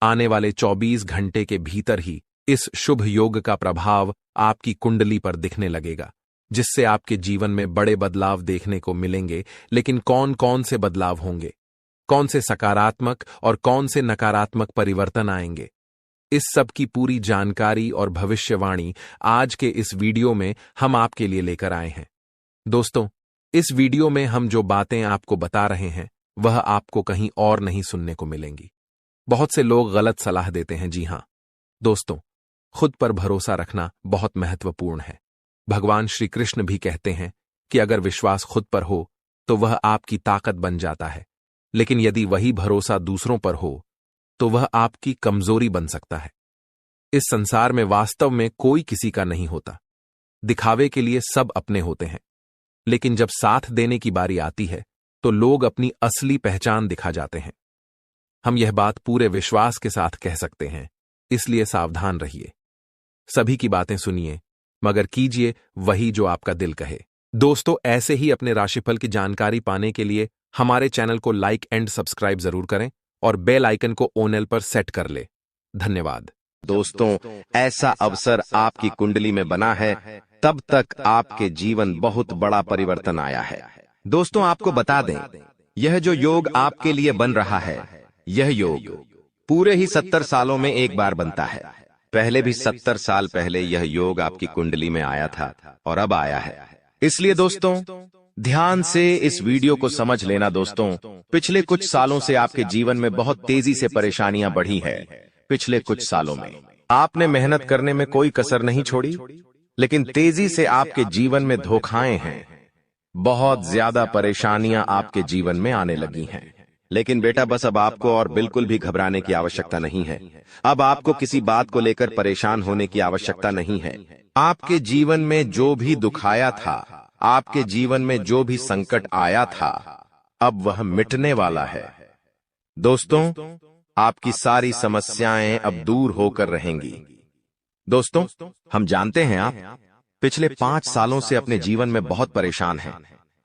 Speaker 1: आने वाले 24 घंटे के भीतर ही इस शुभ योग का प्रभाव आपकी कुंडली पर दिखने लगेगा, जिससे आपके जीवन में बड़े बदलाव देखने को मिलेंगे। लेकिन कौन कौन से बदलाव होंगे, कौन से सकारात्मक और कौन से नकारात्मक परिवर्तन आएंगे, इस सब की पूरी जानकारी और भविष्यवाणी आज के इस वीडियो में हम आपके लिए लेकर आए हैं। दोस्तों, इस वीडियो में हम जो बातें आपको बता रहे हैं, वह आपको कहीं और नहीं सुनने को मिलेंगी। बहुत से लोग गलत सलाह देते हैं। जी हां दोस्तों, खुद पर भरोसा रखना बहुत महत्वपूर्ण है। भगवान श्री कृष्ण भी कहते हैं कि अगर विश्वास खुद पर हो तो वह आपकी ताकत बन जाता है, लेकिन यदि वही भरोसा दूसरों पर हो तो वह आपकी कमजोरी बन सकता है। इस संसार में वास्तव में कोई किसी का नहीं होता। दिखावे के लिए सब अपने होते हैं, लेकिन जब साथ देने की बारी आती है तो लोग अपनी असली पहचान दिखा जाते हैं। हम यह बात पूरे विश्वास के साथ कह सकते हैं, इसलिए सावधान रहिए। सभी की बातें सुनिए, मगर कीजिए वही जो आपका दिल कहे। दोस्तों, ऐसे ही अपने राशिफल की जानकारी पाने के लिए हमारे चैनल को लाइक एंड सब्सक्राइब जरूर करें और बेल आइकन को ऑल पर सेट कर ले। धन्यवाद।
Speaker 2: दोस्तों, ऐसा अवसर आपकी कुंडली में बना है, तब तक आपके जीवन बहुत बड़ा परिवर्तन आया है। दोस्तों, आपको बता दें, यह जो योग आपके लिए बन रहा है, यह योग पूरे ही 70 सालों में एक बार बनता है। पहले भी 70 साल पहले यह योग आपकी कुंडली में आया था और अब आया है। इसलिए दोस्तों, ध्यान से इस वीडियो को समझ लेना। दोस्तों, पिछले कुछ सालों से आपके जीवन में बहुत तेजी से परेशानियां बढ़ी है। पिछले कुछ सालों में आपने मेहनत करने में कोई कसर नहीं छोड़ी, लेकिन तेजी से आपके जीवन में धोखाएं हैं। बहुत ज्यादा परेशानियां आपके जीवन में आने लगी हैं। लेकिन बेटा, बस अब आपको और बिल्कुल भी घबराने की आवश्यकता नहीं है। अब आपको किसी बात को लेकर परेशान होने की आवश्यकता नहीं है। आपके जीवन में जो भी दुख आया था, आपके जीवन में जो भी संकट आया था, अब वह मिटने वाला है। दोस्तों, आपकी सारी समस्याएं अब दूर होकर रहेंगी। दोस्तों, हम जानते हैं आप पिछले 5 सालों से अपने जीवन में बहुत परेशान हैं।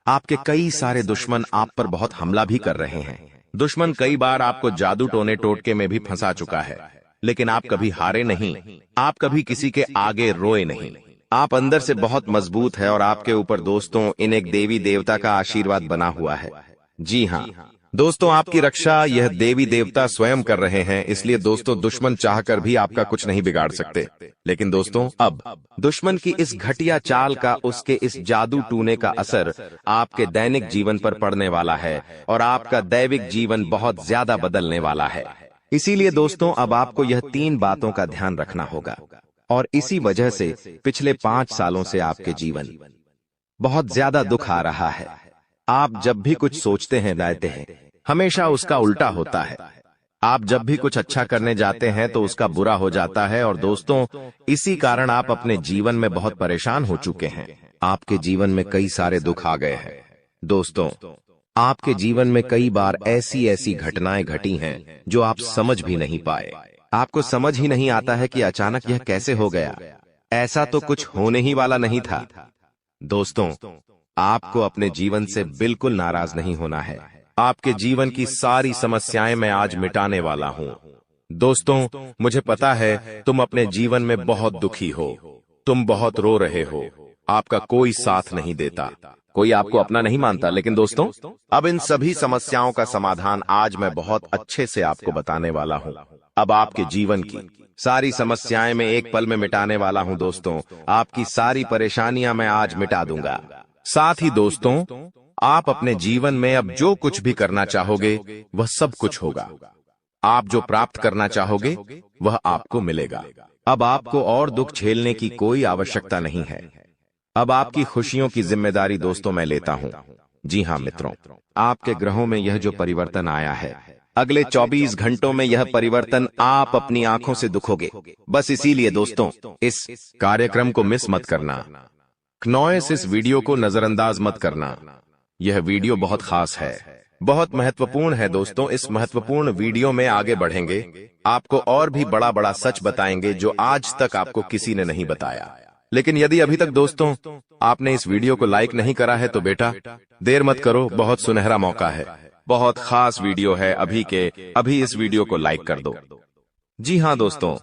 Speaker 2: आपके कई सारे दुश्मन आप पर बहुत हमला भी कर रहे हैं। दुश्मन कई बार आपको जादू टोने टोटके में भी फंसा चुका है, लेकिन आप कभी हारे नहीं। आप कभी किसी के आगे रोए नहीं। आप अंदर से बहुत मजबूत है और आपके ऊपर दोस्तों इन एक देवी देवता का आशीर्वाद बना हुआ है। जी हाँ दोस्तों, आपकी रक्षा यह देवी देवता स्वयं कर रहे हैं। इसलिए दोस्तों, दुश्मन चाहकर भी आपका कुछ नहीं बिगाड़ सकते। लेकिन दोस्तों, अब दुश्मन की इस घटिया चाल का, उसके इस जादू टूने का असर आपके दैनिक जीवन पर पड़ने वाला है और आपका दैविक जीवन बहुत ज्यादा बदलने वाला है। इसीलिए दोस्तों, अब आपको यह 3 बातों का ध्यान रखना होगा और इसी वजह से पिछले 5 सालों से आपके जीवन बहुत ज्यादा दुख आ रहा है। आप जब भी कुछ सोचते हैं, रहते हैं, हमेशा उसका उल्टा होता है। आप जब भी कुछ अच्छा करने जाते हैं तो उसका बुरा हो जाता है। और दोस्तों, इसी कारण आप अपने जीवन में बहुत परेशान हो चुके हैं। आपके जीवन में कई सारे दुख आ गए हैं। दोस्तों, आपके जीवन में कई बार ऐसी ऐसी घटनाएं घटी हैं जो आप समझ भी नहीं पाए। आपको समझ ही नहीं आता है कि अचानक यह कैसे हो गया। ऐसा तो कुछ होने ही वाला नहीं था। दोस्तों, आपको अपने जीवन से बिल्कुल नाराज नहीं होना है। आपके जीवन की सारी समस्याएं मैं आज मिटाने वाला हूं। दोस्तों, मुझे पता है तुम अपने जीवन में बहुत दुखी हो, तुम बहुत रो रहे हो, आपका कोई साथ नहीं देता, कोई आपको अपना नहीं मानता। लेकिन दोस्तों, अब इन सभी समस्याओं का समाधान आज मैं बहुत अच्छे से आपको बताने वाला हूं। अब आपके जीवन की सारी समस्याएं मैं एक पल में मिटाने वाला हूं। दोस्तों, आपकी सारी परेशानियां मैं आज मिटा दूंगा। साथ ही दोस्तों, आप अपने जीवन में अब जो कुछ भी करना चाहोगे वह सब कुछ होगा। आप जो प्राप्त करना चाहोगे वह आपको मिलेगा। अब आपको और दुख झेलने की कोई आवश्यकता नहीं है। अब आपकी खुशियों की जिम्मेदारी दोस्तों मैं लेता हूं। जी हां मित्रों, आपके ग्रहों में यह जो परिवर्तन आया है, अगले 24 घंटों में यह परिवर्तन आप अपनी आंखों से दिखोगे। बस इसीलिए दोस्तों, इस कार्यक्रम को मिस मत करना। क्नॉयस इस वीडियो को नजरअंदाज मत करना। यह वीडियो बहुत खास है, बहुत महत्वपूर्ण है। दोस्तों, इस महत्वपूर्ण वीडियो में आगे बढ़ेंगे, आपको और भी बड़ा बड़ा सच बताएंगे जो आज तक आपको किसी ने नहीं बताया। लेकिन यदि अभी तक दोस्तों आपने इस वीडियो को लाइक नहीं करा है तो बेटा देर मत करो, बहुत सुनहरा मौका है, बहुत खास वीडियो है, अभी इस वीडियो को लाइक कर दो। जी हां दोस्तों,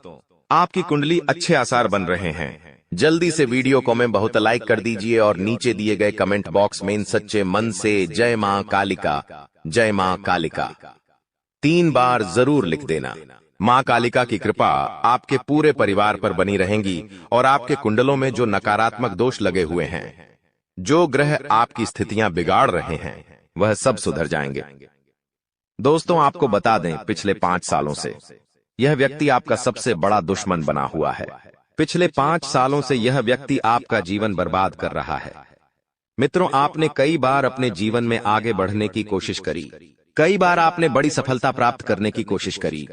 Speaker 2: आपकी कुंडली अच्छे आसार बन रहे हैं। जल्दी से वीडियो को में बहुत लाइक कर दीजिए और नीचे दिए गए कमेंट बॉक्स में इन सच्चे मन से जय मां कालिका, जय मां कालिका 3 बार जरूर लिख देना। मां कालिका की कृपा आपके पूरे परिवार पर बनी रहेंगी और आपके कुंडलों में जो नकारात्मक दोष लगे हुए हैं, जो ग्रह आपकी स्थितियां बिगाड़ रहे हैं, वह सब सुधर जाएंगे। दोस्तों, आपको बता दें, पिछले 5 सालों से यह व्यक्ति आपका सबसे बड़ा दुश्मन बना हुआ है। पिछले 5 सालों से यह व्यक्ति आपका जीवन बर्बाद कर रहा है। मित्रों, आपने कई बार अपने जीवन में आगे बढ़ने की कोशिश करी, कई बार आपने बड़ी सफलता प्राप्त करने की कोशिश करी,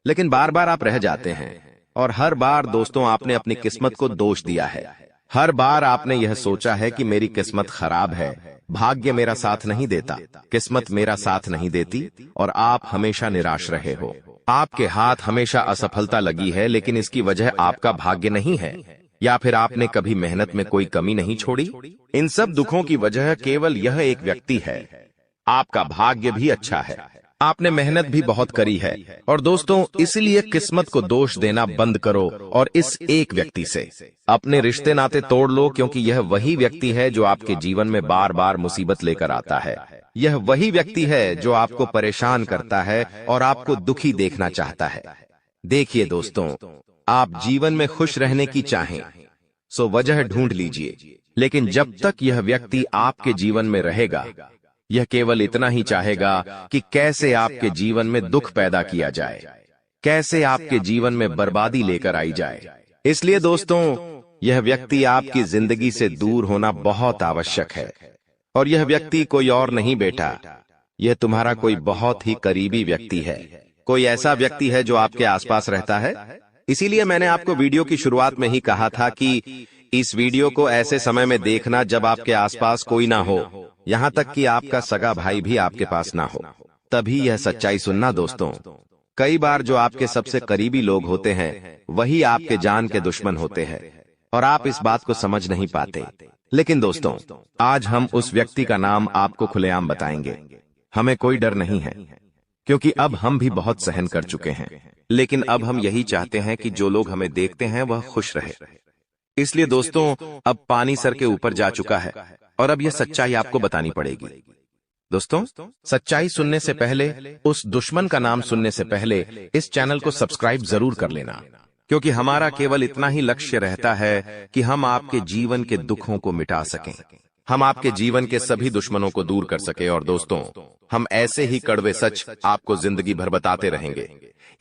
Speaker 2: लेकिन बार बार आप रह जाते हैं। और हर बार दोस्तों आपने अपनी किस्मत को दोष दिया है। हर बार आपने यह सोचा है कि मेरी किस्मत खराब है, भाग्य मेरा साथ नहीं देता, किस्मत मेरा साथ नहीं देती, और आप हमेशा निराश रहे हो। आपके हाथ हमेशा असफलता लगी है, लेकिन इसकी वजह आपका भाग्य नहीं है, या फिर आपने कभी मेहनत में कोई कमी नहीं छोड़ी। इन सब दुखों की वजह केवल यह एक व्यक्ति है। आपका भाग्य भी अच्छा है, आपने मेहनत भी बहुत करी है। और दोस्तों, इसलिए किस्मत को दोष देना बंद करो और इस एक व्यक्ति से अपने रिश्ते नाते तोड़ लो, क्योंकि यह वही व्यक्ति है जो आपके जीवन में बार बार मुसीबत लेकर आता है। यह वही व्यक्ति है जो आपको परेशान करता है और आपको दुखी देखना चाहता है। देखिए दोस्तों, आप जीवन में खुश रहने की चाहें सो वजह ढूंढ लीजिए, लेकिन जब तक यह व्यक्ति आपके जीवन में रहेगा, यह केवल इतना ही चाहेगा कि कैसे आपके जीवन में दुख पैदा किया जाए, कैसे आपके जीवन में बर्बादी लेकर आई जाए। इसलिए दोस्तों, यह व्यक्ति आपकी जिंदगी से दूर होना बहुत आवश्यक है। और यह व्यक्ति कोई और नहीं बेटा, यह तुम्हारा कोई बहुत ही करीबी व्यक्ति है, कोई ऐसा व्यक्ति है जो आपके आसपास रहता है। इसीलिए मैंने आपको वीडियो की शुरुआत में ही कहा था कि इस वीडियो को ऐसे समय में देखना जब आपके आसपास कोई ना हो, यहाँ तक कि आपका सगा भाई भी आपके पास ना हो, तभी यह सच्चाई सुनना। दोस्तों, कई बार जो आपके सबसे करीबी लोग होते हैं वही आपके जान के दुश्मन होते हैं, और आप इस बात को समझ नहीं पाते। लेकिन दोस्तों, आज हम उस व्यक्ति का नाम आपको खुलेआम बताएंगे। हमें कोई डर नहीं है, क्योंकि अब हम भी बहुत सहन कर चुके हैं। लेकिन अब हम यही चाहते हैं कि जो लोग हमें देखते हैं वह खुश रहे। इसलिए दोस्तों, अब पानी सर के ऊपर जा चुका है और अब यह सच्चाई आपको बतानी पड़ेगी। दोस्तों, सच्चाई सुनने से पहले, उस दुश्मन का नाम सुनने से पहले इस चैनल को सब्सक्राइब जरूर कर लेना, क्योंकि हमारा केवल इतना ही लक्ष्य रहता है कि हम आपके जीवन के दुखों को मिटा सकें, हम आपके जीवन के सभी दुश्मनों को दूर कर सके। और दोस्तों, हम ऐसे ही कड़वे सच आपको जिंदगी भर बताते रहेंगे।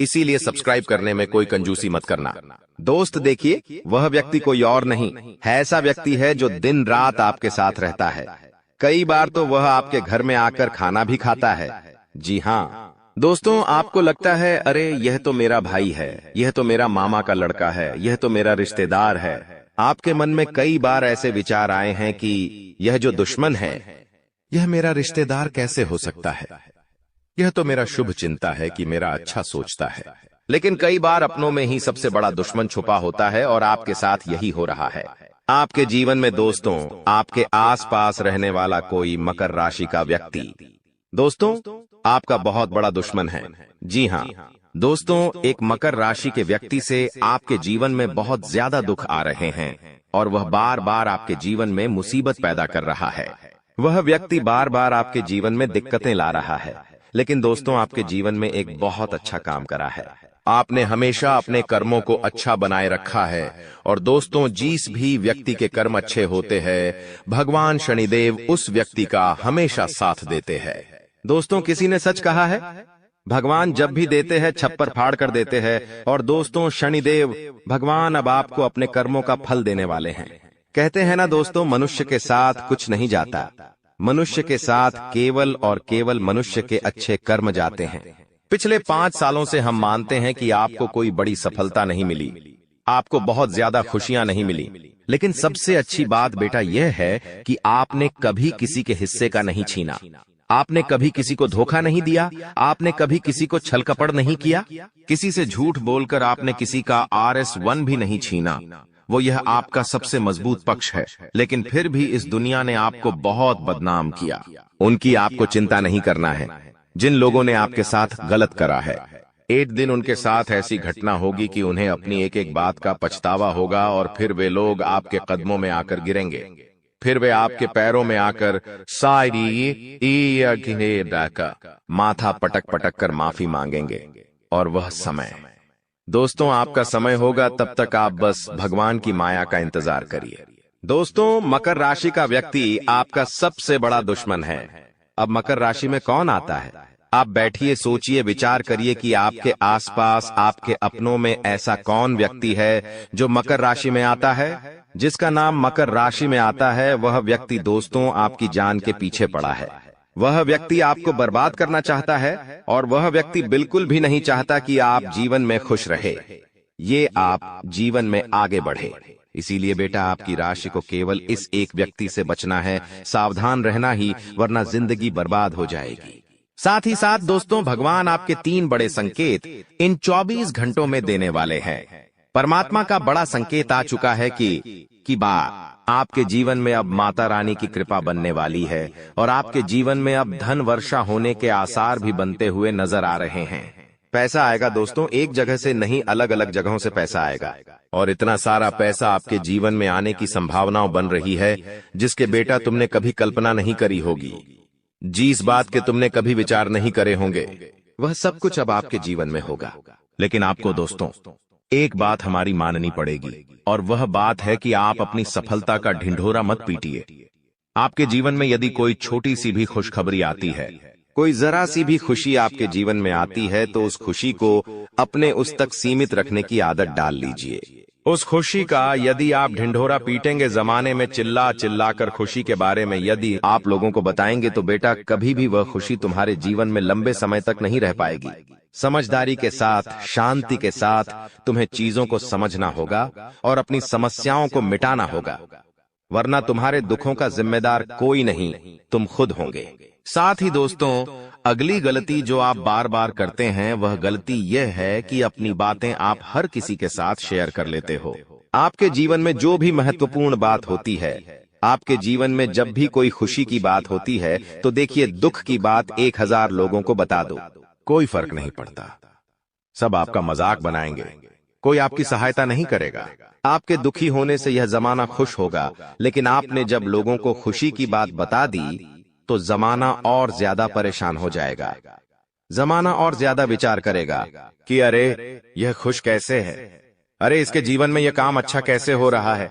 Speaker 2: इसीलिए सब्सक्राइब करने में कोई कंजूसी मत करना। दोस्त देखिए, वह व्यक्ति कोई और नहीं है, ऐसा व्यक्ति है जो दिन रात आपके साथ रहता है। कई बार तो वह आपके घर में आकर खाना भी खाता है। जी हाँ दोस्तों, आपको लगता है अरे यह तो मेरा भाई है, यह तो मेरा मामा का लड़का है, यह तो मेरा रिश्तेदार है। आपके मन में कई बार ऐसे विचार आए हैं कि यह जो दुश्मन है यह मेरा रिश्तेदार कैसे हो सकता है, यह तो मेरा शुभ चिंता है कि मेरा अच्छा सोचता है, लेकिन कई बार अपनों में ही सबसे बड़ा दुश्मन छुपा होता है और आपके साथ यही हो रहा है। आपके जीवन में दोस्तों, आपके आसपास रहने वाला कोई मकर राशि का व्यक्ति दोस्तों आपका बहुत बड़ा दुश्मन है। जी हाँ दोस्तों, एक मकर राशि के व्यक्ति से आपके जीवन में बहुत ज्यादा दुख आ रहे हैं और वह बार बार आपके जीवन में मुसीबत पैदा कर रहा है। वह व्यक्ति बार बार आपके जीवन में दिक्कतें ला रहा है, लेकिन दोस्तों आपके जीवन में एक बहुत अच्छा काम करा है। आपने हमेशा अपने कर्मों को अच्छा बनाए रखा है और दोस्तों जिस भी व्यक्ति के कर्म अच्छे होते हैं, भगवान शनिदेव उस व्यक्ति का हमेशा साथ देते हैं। दोस्तों किसी ने सच कहा है, भगवान जब भी देते हैं छप्पर फाड़ कर देते हैं। और दोस्तों शनिदेव भगवान अब आपको अपने कर्मों का फल देने वाले हैं। कहते हैं ना दोस्तों, मनुष्य के साथ कुछ नहीं जाता, मनुष्य के साथ केवल और केवल मनुष्य के अच्छे कर्म जाते हैं। पिछले 5 सालों से हम मानते हैं कि आपको कोई बड़ी सफलता नहीं मिली, आपको बहुत ज्यादा खुशियां नहीं मिली, लेकिन सबसे अच्छी बात बेटा यह है कि आपने कभी किसी के हिस्से का नहीं छीना, आपने कभी किसी को धोखा नहीं दिया, आपने कभी किसी को छल कपट नहीं किया, किसी से झूठ बोलकर आपने किसी का RS1 भी नहीं छीना। वो यह आपका सबसे मजबूत पक्ष है, लेकिन फिर भी इस दुनिया ने आपको बहुत बदनाम किया। उनकी आपको चिंता नहीं करना है। जिन लोगों ने आपके साथ गलत करा है, एक दिन उनके साथ ऐसी घटना होगी कि उन्हें अपनी एक एक बात का पछतावा होगा और फिर वे लोग आपके कदमों में आकर गिरेंगे, फिर वे आपके पैरों में आकर माथा पटक पटक कर माफी मांगेंगे। और वह समय दोस्तों आपका समय होगा, तब तक आप बस भगवान की माया का इंतजार करिए। दोस्तों मकर राशि का व्यक्ति आपका सबसे बड़ा दुश्मन है। अब मकर राशि में कौन आता है? आप बैठिए, सोचिए, विचार करिए कि आपके आसपास आपके अपनों में ऐसा कौन व्यक्ति है जो मकर राशि में आता है। जिसका नाम मकर राशि में आता है वह व्यक्ति दोस्तों आपकी जान के पीछे पड़ा है। वह व्यक्ति आपको बर्बाद करना चाहता है और वह व्यक्ति बिल्कुल भी नहीं चाहता कि आप जीवन में खुश रहे, ये आप जीवन में आगे बढ़े। इसीलिए बेटा आपकी राशि को केवल इस एक व्यक्ति से बचना है, सावधान रहना ही, वरना जिंदगी बर्बाद हो जाएगी। साथ ही साथ दोस्तों भगवान आपके 3 बड़े संकेत इन 24 घंटों में देने वाले हैं। परमात्मा का बड़ा संकेत आ चुका है कि आपके जीवन में अब माता रानी की कृपा बनने वाली है और आपके जीवन में अब धन वर्षा होने के आसार भी बनते हुए नजर आ रहे हैं। पैसा आएगा दोस्तों, एक जगह से नहीं, अलग अलग जगहों से पैसा आएगा और इतना सारा पैसा आपके जीवन में आने की संभावनाएं बन रही है जिसके बेटा तुमने कभी कल्पना नहीं करी होगी, जिस बात के तुमने कभी विचार नहीं करे होंगे, वह सब कुछ अब आपके जीवन में होगा। लेकिन आपको दोस्तों एक बात हमारी माननी पड़ेगी और वह बात है कि आप अपनी सफलता का ढिंढोरा मत पीटिए। आपके जीवन में यदि कोई छोटी सी भी खुशखबरी आती है, कोई जरा सी भी खुशी आपके जीवन में आती है, तो उस खुशी को अपने उस तक सीमित रखने की आदत डाल लीजिए। उस खुशी का यदि आप ढिंढोरा पीटेंगे, जमाने में चिल्ला चिल्ला कर खुशी के बारे में यदि आप लोगों को बताएंगे, तो बेटा कभी भी वह खुशी तुम्हारे जीवन में लंबे समय तक नहीं रह पाएगी। समझदारी के साथ, शांति के साथ तुम्हें चीजों को समझना होगा और अपनी समस्याओं को मिटाना होगा, वरना तुम्हारे दुखों का जिम्मेदार कोई नहीं, तुम खुद होंगे। साथ ही दोस्तों अगली गलती जो आप बार बार करते हैं वह गलती यह है कि अपनी बातें आप हर किसी के साथ शेयर कर लेते हो। आपके जीवन में जो भी महत्वपूर्ण बात होती है, आपके जीवन में जब भी कोई खुशी की बात होती है, तो देखिए दुख की बात 1000 लोगों को बता दो, कोई फर्क नहीं पड़ता, सब आपका मजाक बनाएंगे, कोई आपकी सहायता नहीं करेगा। आपके दुखी होने से यह जमाना खुश होगा, लेकिन आपने जब लोगों को खुशी की बात बता दी तो जमाना और ज्यादा परेशान हो जाएगा। जमाना और ज्यादा विचार करेगा कि अरे यह खुश कैसे है, अरे इसके जीवन में यह काम अच्छा कैसे हो रहा है,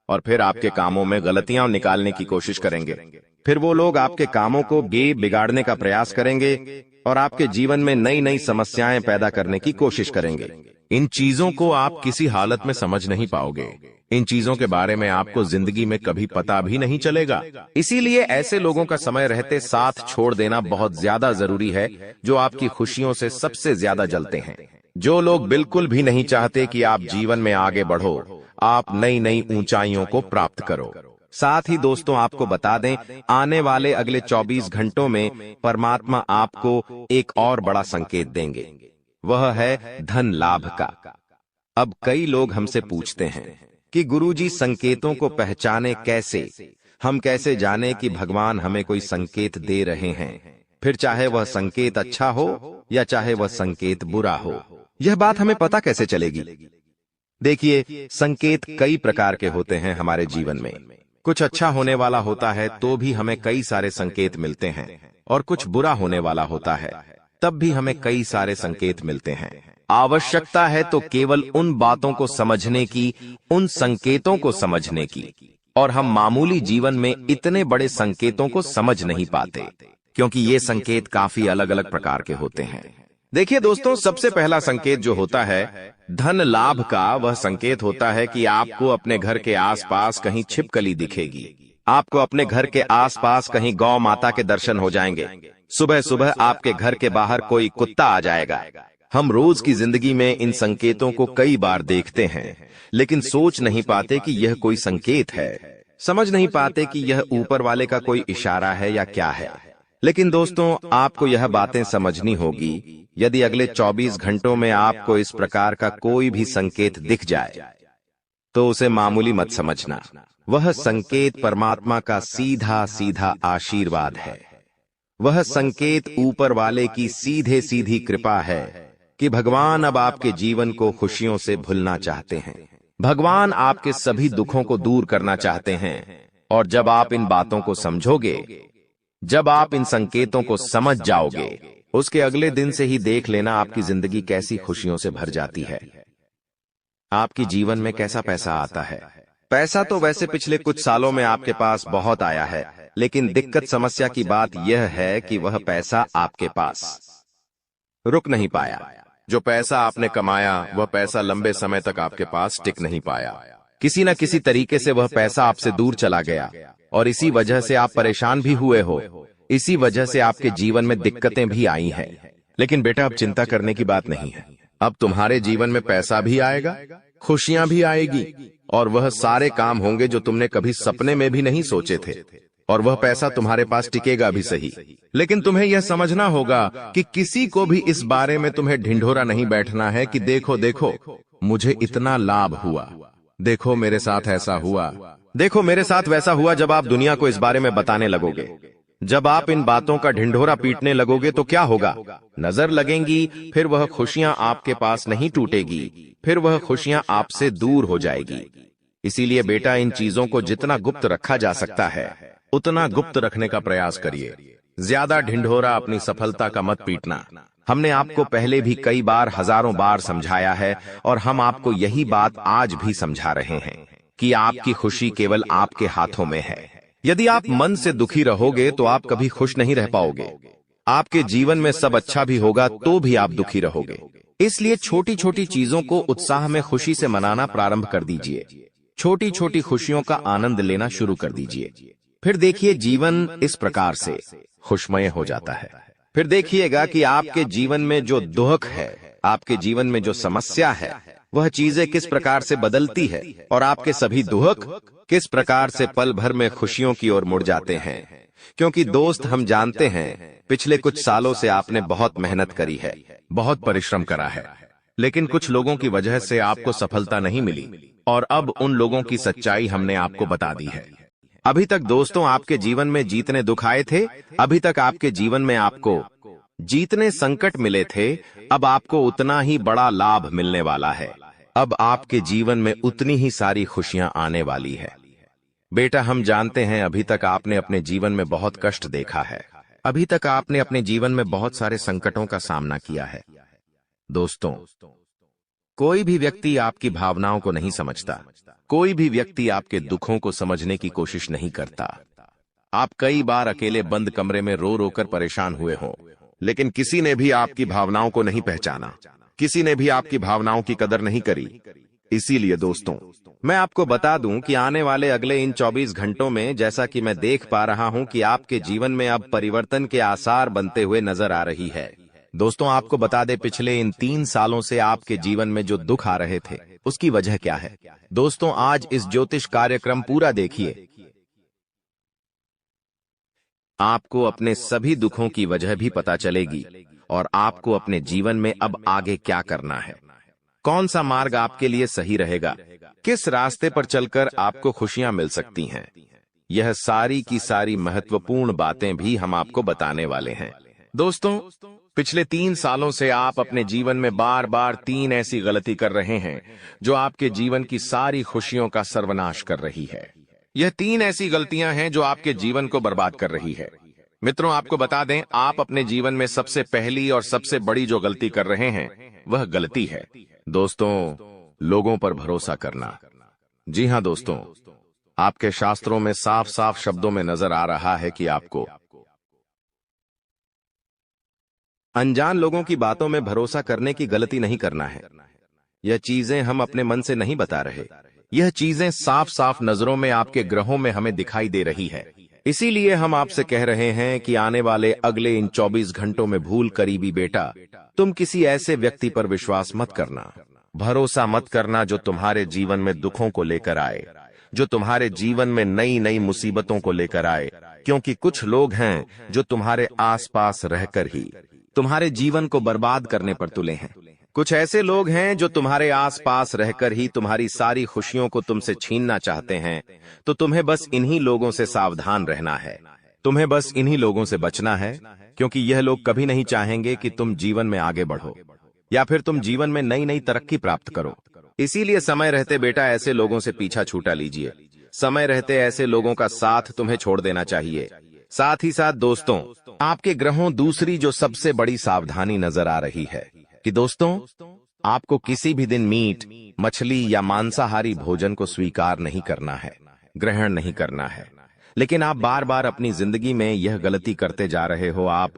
Speaker 2: और फिर आपके कामों में गलतियां निकालने की कोशिश करेंगे। फिर वो लोग आपके कामों को बिगाड़ने का प्रयास करेंगे और आपके जीवन में नई नई समस्याएं पैदा करने की कोशिश करेंगे। इन चीजों को आप किसी हालत में समझ नहीं पाओगे, इन चीजों के बारे में आपको जिंदगी में कभी पता भी नहीं चलेगा। इसीलिए ऐसे लोगों का समय रहते साथ छोड़ देना बहुत ज्यादा जरूरी है, जो आपकी खुशियों से सबसे ज्यादा जलते हैं। जो लोग बिल्कुल भी नहीं चाहते कि आप जीवन में आगे बढ़ो, आप नई नई ऊंचाइयों को प्राप्त करो। साथ ही दोस्तों आपको बता दें, आने वाले अगले 24 घंटों में परमात्मा आपको एक और बड़ा संकेत देंगे। वह है धन लाभ का। अब कई लोग हमसे पूछते हैं कि गुरुजी संकेतों को पहचाने कैसे, हम कैसे जाने कि भगवान हमें कोई संकेत दे रहे हैं, फिर चाहे वह संकेत अच्छा हो या चाहे वह संकेत बुरा हो, यह बात हमें पता कैसे चलेगी? देखिए, संकेत कई प्रकार के होते हैं हमारे जीवन में। कुछ अच्छा होने वाला होता है तो भी हमें कई सारे संकेत मिलते हैं, और कुछ बुरा होने वाला होता है तब भी हमें कई सारे संकेत मिलते हैं। आवश्यकता है तो केवल उन बातों को समझने की, उन संकेतों को समझने की, और हम मामूली जीवन में इतने बड़े संकेतों को समझ नहीं पाते, क्योंकि ये संकेत काफी अलग अलग प्रकार के होते हैं। देखिए दोस्तों, सबसे पहला संकेत जो होता है धन लाभ का, वह संकेत होता है कि आपको अपने घर के आसपास कहीं छिपकली दिखेगी, आपको अपने घर के आसपास कहीं गौ माता के दर्शन हो जाएंगे, सुबह सुबह आपके घर के बाहर कोई कुत्ता आ जाएगा। हम रोज की जिंदगी में इन संकेतों को कई बार देखते हैं, लेकिन सोच नहीं पाते कि यह कोई संकेत है, समझ नहीं पाते कि यह ऊपर वाले का कोई इशारा है या क्या है। लेकिन दोस्तों, आपको यह बातें समझनी होगी। यदि अगले 24 घंटों में आपको इस प्रकार का कोई भी संकेत दिख जाए तो उसे मामूली मत समझना। वह संकेत परमात्मा का सीधा सीधा आशीर्वाद है। वह संकेत ऊपर वाले की सीधे सीधी कृपा है कि भगवान अब आपके जीवन को खुशियों से भुलना चाहते हैं। भगवान आपके सभी दुखों को दूर करना चाहते हैं। और जब आप इन बातों को समझोगे, जब आप इन संकेतों को समझ जाओगे, उसके अगले दिन से ही देख लेना आपकी जिंदगी कैसी खुशियों से भर जाती है। आपकी जीवन में कैसा पैसा आता है। पैसा तो वैसे पिछले कुछ सालों में आपके पास बहुत आया है, लेकिन दिक्कत समस्या की बात यह है कि वह पैसा आपके पास रुक नहीं पाया। जो पैसा आपने कमाया, वह पैसा लंबे समय तक आपके पास टिक नहीं पाया। किसी न किसी तरीके से वह पैसा आपसे दूर चला गया, और इसी वजह से आप परेशान भी हुए हो। इसी वजह से आपके जीवन में दिक्कतें भी आई हैं। लेकिन बेटा, अब चिंता करने की बात नहीं है। अब तुम्हारे जीवन में पैसा भी आएगा, खुशियां भी आएगी, और वह सारे काम होंगे जो तुमने कभी सपने में भी नहीं सोचे थे। और वह पैसा तुम्हारे पास टिकेगा भी सही, लेकिन तुम्हें यह समझना होगा कि किसी को भी इस बारे में तुम्हें ढिंढोरा नहीं बैठना है कि देखो देखो मुझे इतना लाभ हुआ, देखो मेरे साथ ऐसा हुआ, देखो मेरे साथ वैसा हुआ। जब आप दुनिया को इस बारे में बताने लगोगे, जब आप इन बातों का ढिंढोरा पीटने लगोगे तो क्या होगा? नजर लगेंगी, फिर वह खुशियां आपके पास नहीं टूटेगी, फिर वह खुशियां आपसे दूर हो जाएगी। इसीलिए बेटा, इन चीजों को जितना गुप्त रखा जा सकता है उतना गुप्त रखने का प्रयास करिए। ज्यादा ढिंढोरा अपनी सफलता का मत पीटना। हमने आपको पहले भी कई बार, हजारों बार समझाया है, और हम आपको यही बात आज भी समझा रहे हैं कि आपकी खुशी केवल आपके हाथों में है। यदि आप मन से दुखी रहोगे तो आप कभी खुश नहीं रह पाओगे। आपके जीवन में सब अच्छा भी होगा तो भी आप दुखी रहोगे। इसलिए छोटी छोटी चीजों को उत्साह में खुशी से मनाना प्रारंभ कर दीजिए। छोटी छोटी खुशियों का आनंद लेना शुरू कर दीजिए। फिर देखिए, जीवन इस प्रकार से खुशमय हो जाता है। फिर देखिएगा कि आपके जीवन में जो दुख है, आपके जीवन में जो समस्या है, वह चीजें किस प्रकार से बदलती है, और आपके सभी दुख किस प्रकार से पल भर में खुशियों की ओर मुड़ जाते हैं। क्योंकि दोस्त, हम जानते हैं पिछले कुछ सालों से आपने बहुत मेहनत करी है, बहुत परिश्रम करा है, लेकिन कुछ लोगों की वजह से आपको सफलता नहीं मिली, और अब उन लोगों की सच्चाई हमने आपको बता दी है। अभी तक दोस्तों आपके जीवन में जितने दुख आए थे, अभी तक आपके जीवन में आपको जितने संकट मिले थे, अब आपको उतना ही बड़ा लाभ मिलने वाला है। अब आपके जीवन में उतनी ही सारी खुशियां आने वाली है। बेटा, हम जानते हैं अभी तक आपने अपने जीवन में बहुत कष्ट देखा है, अभी तक आपने अपने जीवन में बहुत सारे संकटों का सामना किया है। दोस्तों, कोई भी व्यक्ति आपकी भावनाओं को नहीं समझता, कोई भी व्यक्ति आपके दुखों को समझने की कोशिश नहीं करता। आप कई बार अकेले बंद कमरे में रो रो कर परेशान हुए हों, लेकिन किसी ने भी आपकी भावनाओं को नहीं पहचाना, किसी ने भी आपकी भावनाओं की कदर नहीं करी। इसीलिए दोस्तों, मैं आपको बता दूं कि आने वाले अगले इन 24 घंटों में, जैसा कि मैं देख पा रहा हूं कि आपके जीवन में अब परिवर्तन के आसार बनते हुए नजर आ रही है। दोस्तों, आपको बता दें, पिछले इन 3 सालों से आपके जीवन में जो दुख आ रहे थे, उसकी वजह क्या है? दोस्तों, आज इस ज्योतिष कार्यक्रम पूरा देखिए। आपको अपने सभी दुखों की वजह भी पता चलेगी, और आपको अपने जीवन में अब आगे क्या करना है, कौन सा मार्ग आपके लिए सही रहेगा, किस रास्ते पर चलकर आपको खुशियां मिल सकती हैं। यह सारी की सारी महत्वपूर्ण बातें भी हम आपको बताने वाले हैं। दोस्तों, पिछले 3 सालों से आप अपने जीवन में बार बार 3 ऐसी गलती कर रहे हैं जो आपके जीवन की सारी खुशियों का सर्वनाश कर रही है। यह 3 ऐसी गलतियां हैं जो आपके जीवन को बर्बाद कर रही है। मित्रों, आपको बता दें, आप अपने जीवन में सबसे पहली और सबसे बड़ी जो गलती कर रहे हैं वह गलती है दोस्तों, लोगों पर भरोसा करना। जी हां दोस्तों, आपके शास्त्रों में साफ साफ शब्दों में नजर आ रहा है कि आपको अनजान लोगों की बातों में भरोसा करने की गलती नहीं करना है। यह चीजें हम अपने मन से नहीं बता रहे, यह चीजें साफ साफ नजरों में आपके ग्रहों में हमें दिखाई दे रही है। इसीलिए हम आपसे कह रहे हैं कि आने वाले अगले इन 24 घंटों में भूल करीबी बेटा, तुम किसी ऐसे व्यक्ति पर विश्वास मत करना, भरोसा मत करना जो तुम्हारे जीवन में दुखों को लेकर आए, जो तुम्हारे जीवन में नई नई मुसीबतों को लेकर आए। क्योंकि कुछ लोग हैं जो तुम्हारे आसपास रहकर ही तुम्हारे जीवन को बर्बाद करने पर तुले हैं। कुछ ऐसे लोग हैं जो तुम्हारे आसपास रहकर ही तुम्हारी सारी खुशियों को तुमसे छीनना चाहते हैं। तो तुम्हें बस इन्हीं लोगों से सावधान रहना है, तुम्हें बस इन्हीं लोगों से बचना है, क्योंकि यह लोग कभी नहीं चाहेंगे कि तुम जीवन में आगे बढ़ो या फिर तुम जीवन में नई नई तरक्की प्राप्त करो। इसीलिए समय रहते बेटा ऐसे लोगों से पीछा छूटा लीजिए। समय रहते ऐसे लोगों का साथ तुम्हें छोड़ देना चाहिए। साथ ही साथ दोस्तों, आपके ग्रहों दूसरी जो सबसे बड़ी सावधानी नजर आ रही है कि दोस्तों, आपको किसी भी दिन मीट, मछली या मांसाहारी भोजन को स्वीकार नहीं करना है, ग्रहण नहीं करना है। लेकिन आप बार बार अपनी जिंदगी में यह गलती करते जा रहे हो। आप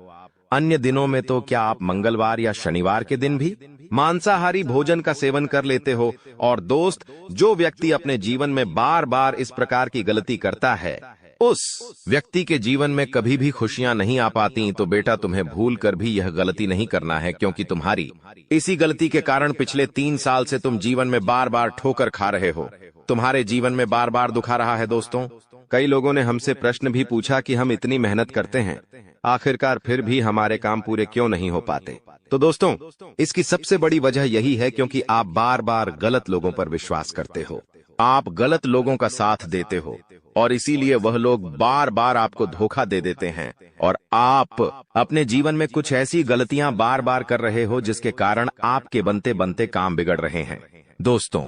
Speaker 2: अन्य दिनों में तो क्या आप मंगलवार या शनिवार के दिन भी मांसाहारी भोजन का सेवन कर लेते हो। और दोस्त, जो व्यक्ति अपने जीवन में बार बार इस प्रकार की गलती करता है, उस व्यक्ति के जीवन में कभी भी खुशियां नहीं आ पाती। तो बेटा, तुम्हें भूल कर भी यह गलती नहीं करना है, क्योंकि तुम्हारी इसी गलती के कारण पिछले 3 साल से तुम जीवन में बार बार ठोकर खा रहे हो, तुम्हारे जीवन में बार बार दुख आ रहा है। दोस्तों, कई लोगों ने हमसे प्रश्न भी पूछा कि हम इतनी मेहनत करते हैं, आखिरकार फिर भी हमारे काम पूरे क्यों नहीं हो पाते। तो दोस्तों, इसकी सबसे बड़ी वजह यही है क्योंकि आप बार बार गलत लोगों पर विश्वास करते हो, आप गलत लोगों का साथ देते हो, और इसीलिए वह लोग बार बार आपको धोखा दे देते हैं। और आप अपने जीवन में कुछ ऐसी गलतियां बार बार कर रहे हो जिसके कारण आपके बनते बनते काम बिगड़ रहे हैं। दोस्तों,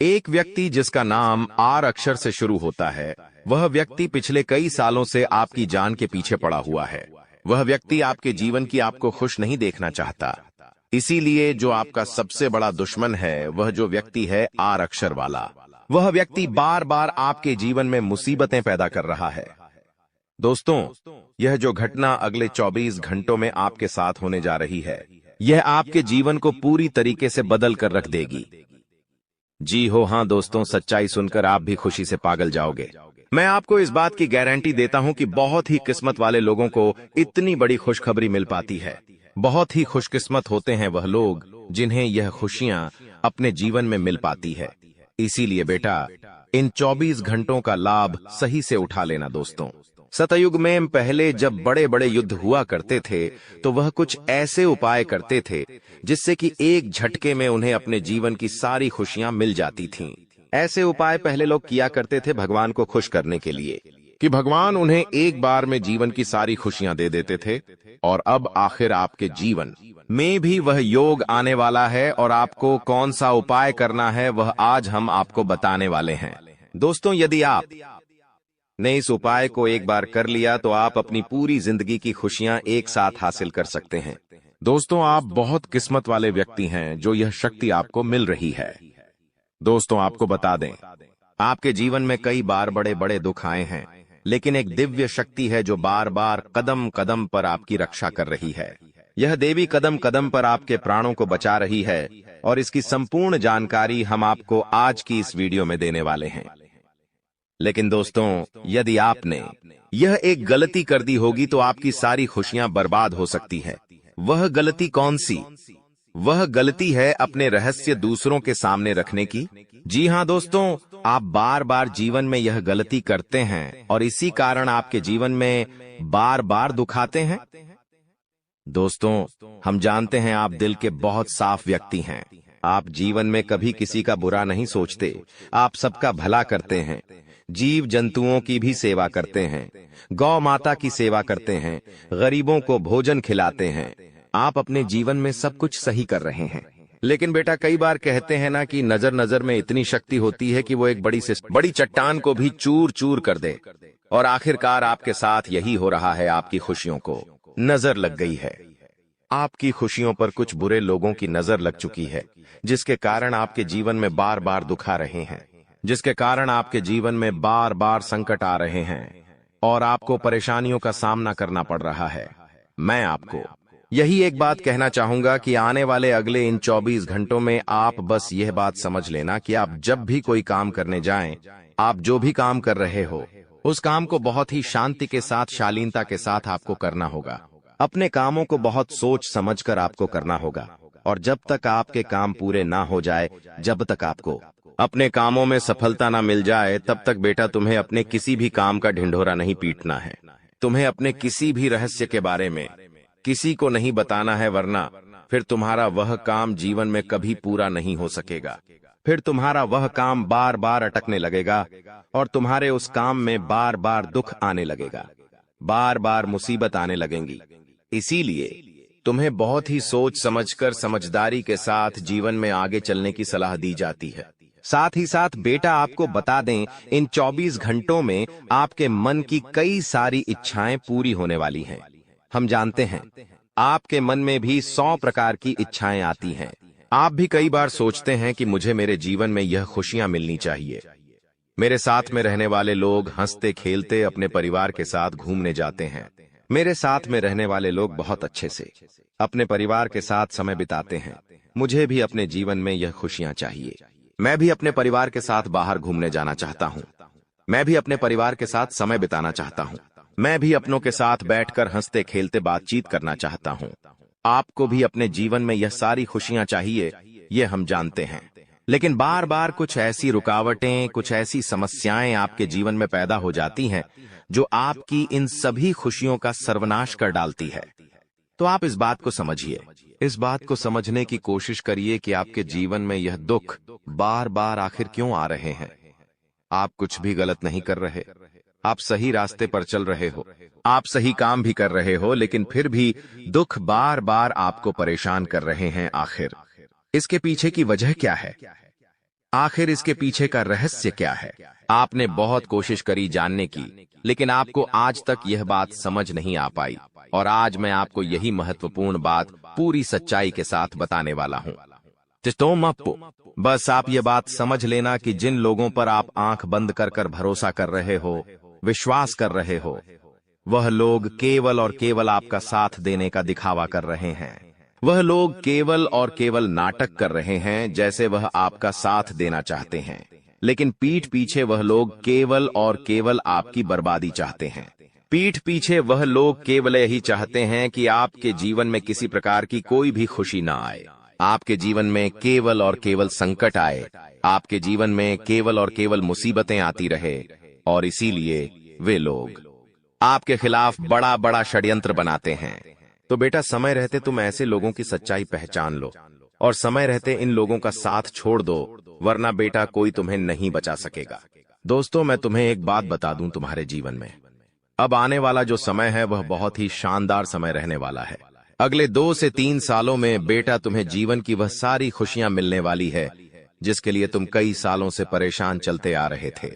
Speaker 2: एक व्यक्ति जिसका नाम आर अक्षर से शुरू होता है, वह व्यक्ति पिछले कई सालों से आपकी जान के पीछे पड़ा हुआ है। वह व्यक्ति आपके जीवन की आपको खुश नहीं देखना चाहता। इसीलिए जो आपका सबसे बड़ा दुश्मन है, वह जो व्यक्ति है आर अक्षर वाला, वह व्यक्ति बार बार आपके जीवन में मुसीबतें पैदा कर रहा है। दोस्तों, यह जो घटना अगले 24 घंटों में आपके साथ होने जा रही है, यह आपके जीवन को पूरी तरीके से बदल कर रख देगी। जी हां दोस्तों, सच्चाई सुनकर आप भी खुशी से पागल जाओगे। मैं आपको इस बात की गारंटी देता हूं कि बहुत ही किस्मत वाले लोगों को इतनी बड़ी खुशखबरी मिल पाती है। बहुत ही खुशकिस्मत होते हैं वह लोग जिन्हें यह खुशियां अपने जीवन में मिल पाती है। इसीलिए बेटा, इन 24 घंटों का लाभ सही से उठा लेना। दोस्तों, सतयुग में पहले जब बड़े बड़े युद्ध हुआ करते थे, तो वह कुछ ऐसे उपाय करते थे जिससे कि एक झटके में उन्हें अपने जीवन की सारी खुशियां मिल जाती थीं। ऐसे उपाय पहले लोग किया करते थे भगवान को खुश करने के लिए, कि भगवान उन्हें एक बार में जीवन की सारी खुशियां दे देते थे। और अब आखिर आपके जीवन में भी वह योग आने वाला है, और आपको कौन सा उपाय करना है वह आज हम आपको बताने वाले हैं। दोस्तों, यदि आप ने इस उपाय को एक बार कर लिया तो आप अपनी पूरी जिंदगी की खुशियां एक साथ हासिल कर सकते हैं। दोस्तों, आप बहुत किस्मत वाले व्यक्ति हैं जो यह शक्ति आपको मिल रही है। दोस्तों, आपको बता दें, आपके जीवन में कई बार बड़े बड़े दुख आए हैं, लेकिन एक दिव्य शक्ति है जो बार बार कदम कदम पर आपकी रक्षा कर रही है। यह देवी कदम कदम पर आपके प्राणों को बचा रही है, और इसकी संपूर्ण जानकारी हम आपको आज की इस वीडियो में देने वाले हैं। लेकिन दोस्तों, यदि आपने यह एक गलती कर दी होगी तो आपकी सारी खुशियां बर्बाद हो सकती है। वह गलती कौन सी? वह गलती है अपने रहस्य दूसरों के सामने रखने की। जी हां दोस्तों, आप बार बार जीवन में यह गलती करते हैं और इसी कारण आपके जीवन में बार बार दुख आते हैं। दोस्तों, हम जानते हैं आप दिल के बहुत साफ व्यक्ति हैं। आप जीवन में कभी किसी का बुरा नहीं सोचते। आप सबका भला करते हैं, जीव जंतुओं की भी सेवा करते हैं, गौ माता की सेवा करते हैं, गरीबों को भोजन खिलाते हैं। आप अपने जीवन में सब कुछ सही कर रहे हैं। लेकिन बेटा, कई बार कहते हैं ना कि नजर नजर में इतनी शक्ति होती है कि वो एक बड़ी चट्टान को भी चूर चूर कर दे। और आखिरकार आपके साथ यही हो रहा है। आपकी खुशियों को नजर लग गई है। आपकी खुशियों पर कुछ बुरे लोगों की नजर लग चुकी है, जिसके कारण आपके जीवन में बार बार दुख आ रहे हैं, जिसके कारण आपके जीवन में बार बार संकट आ रहे हैं और आपको परेशानियों का सामना करना पड़ रहा है। मैं आपको यही एक बात कहना चाहूंगा कि आने वाले अगले इन 24 घंटों में आप बस यह बात समझ लेना कि आप जब भी कोई काम करने जाएं, आप जो भी काम कर रहे हो, उस काम को बहुत ही शांति के साथ, शालीनता के साथ आपको करना होगा। अपने कामों को बहुत सोच समझकर आपको करना होगा। और जब तक आपके काम पूरे ना हो जाए, जब तक आपको अपने कामों में सफलता ना मिल जाए, तब तक बेटा तुम्हें अपने किसी भी काम का ढिंढोरा नहीं पीटना है। तुम्हें अपने किसी भी रहस्य के बारे में किसी को नहीं बताना है, वरना फिर तुम्हारा वह काम जीवन में कभी पूरा नहीं हो सकेगा। फिर तुम्हारा वह काम बार बार अटकने लगेगा और तुम्हारे उस काम में बार बार दुख आने लगेगा, बार बार मुसीबत आने लगेंगी। इसीलिए तुम्हें बहुत ही सोच समझकर, समझदारी के साथ जीवन में आगे चलने की सलाह दी जाती है। साथ ही साथ बेटा, आपको बता दें, इन 24 घंटों में आपके मन की कई सारी इच्छाएं पूरी होने वाली हैं। हम जानते हैं आपके मन में भी 100 प्रकार की इच्छाएं आती हैं। आप भी कई बार सोचते हैं कि मुझे मेरे जीवन में यह खुशियां मिलनी चाहिए। मेरे साथ में रहने वाले लोग हंसते खेलते अपने परिवार के साथ घूमने जाते हैं। मेरे साथ में रहने वाले लोग बहुत अच्छे से अपने परिवार के साथ समय बिताते हैं। मुझे भी अपने जीवन में यह खुशियां चाहिए। मैं भी अपने परिवार के साथ बाहर घूमने जाना चाहता हूं। मैं भी अपने परिवार के साथ समय बिताना चाहता हूं। मैं भी अपनों के साथ बैठकर हंसते खेलते बातचीत करना चाहता हूं। आपको भी अपने जीवन में यह सारी खुशियां चाहिए, ये हम जानते हैं। लेकिन बार बार कुछ ऐसी रुकावटें, कुछ ऐसी समस्याएं आपके जीवन में पैदा हो जाती हैं जो आपकी इन सभी खुशियों का सर्वनाश कर डालती है। तो आप इस बात को समझिए, इस बात को समझने की कोशिश करिए कि आपके जीवन में यह दुख बार बार आखिर क्यों आ रहे हैं। आप कुछ भी गलत नहीं कर रहे, आप सही रास्ते पर चल रहे हो, आप सही काम भी कर रहे हो, लेकिन फिर भी दुख बार बार आपको परेशान कर रहे हैं। आखिर इसके पीछे की वजह क्या है? आखिर इसके पीछे का रहस्य क्या है? आपने बहुत कोशिश करी जानने की, लेकिन आपको आज तक यह बात समझ नहीं आ पाई। और आज मैं आपको यही महत्वपूर्ण बात पूरी सच्चाई के साथ बताने वाला हूं। बस आप ये बात समझ लेना कि जिन लोगों पर आप आंख बंद कर कर भरोसा कर रहे हो, विश्वास कर रहे हो, वह लोग केवल और केवल आपका साथ देने का दिखावा कर रहे हैं। वह लोग केवल और केवल नाटक कर रहे हैं, जैसे वह आपका साथ देना चाहते हैं, लेकिन पीठ पीछे वह लोग केवल और केवल आपकी बर्बादी चाहते हैं। पीठ पीछे वह लोग केवल यही चाहते हैं कि आपके जीवन में किसी प्रकार की कोई भी खुशी ना आए, आपके जीवन में केवल और केवल संकट आए, आपके जीवन में केवल और केवल मुसीबतें आती रहे। और इसीलिए वे लोग आपके खिलाफ बड़ा बड़ा षड्यंत्र बनाते हैं। तो बेटा, समय रहते तुम ऐसे लोगों की सच्चाई पहचान लो और समय रहते इन लोगों का साथ छोड़ दो, वरना बेटा कोई तुम्हें नहीं बचा सकेगा। दोस्तों, मैं तुम्हें एक बात बता दूं, तुम्हारे जीवन में अब आने वाला जो समय है वह बहुत ही शानदार समय रहने वाला है। अगले 2 से 3 सालों में बेटा तुम्हें जीवन की वह सारी खुशियां मिलने वाली है जिसके लिए तुम कई सालों से परेशान चलते आ रहे थे।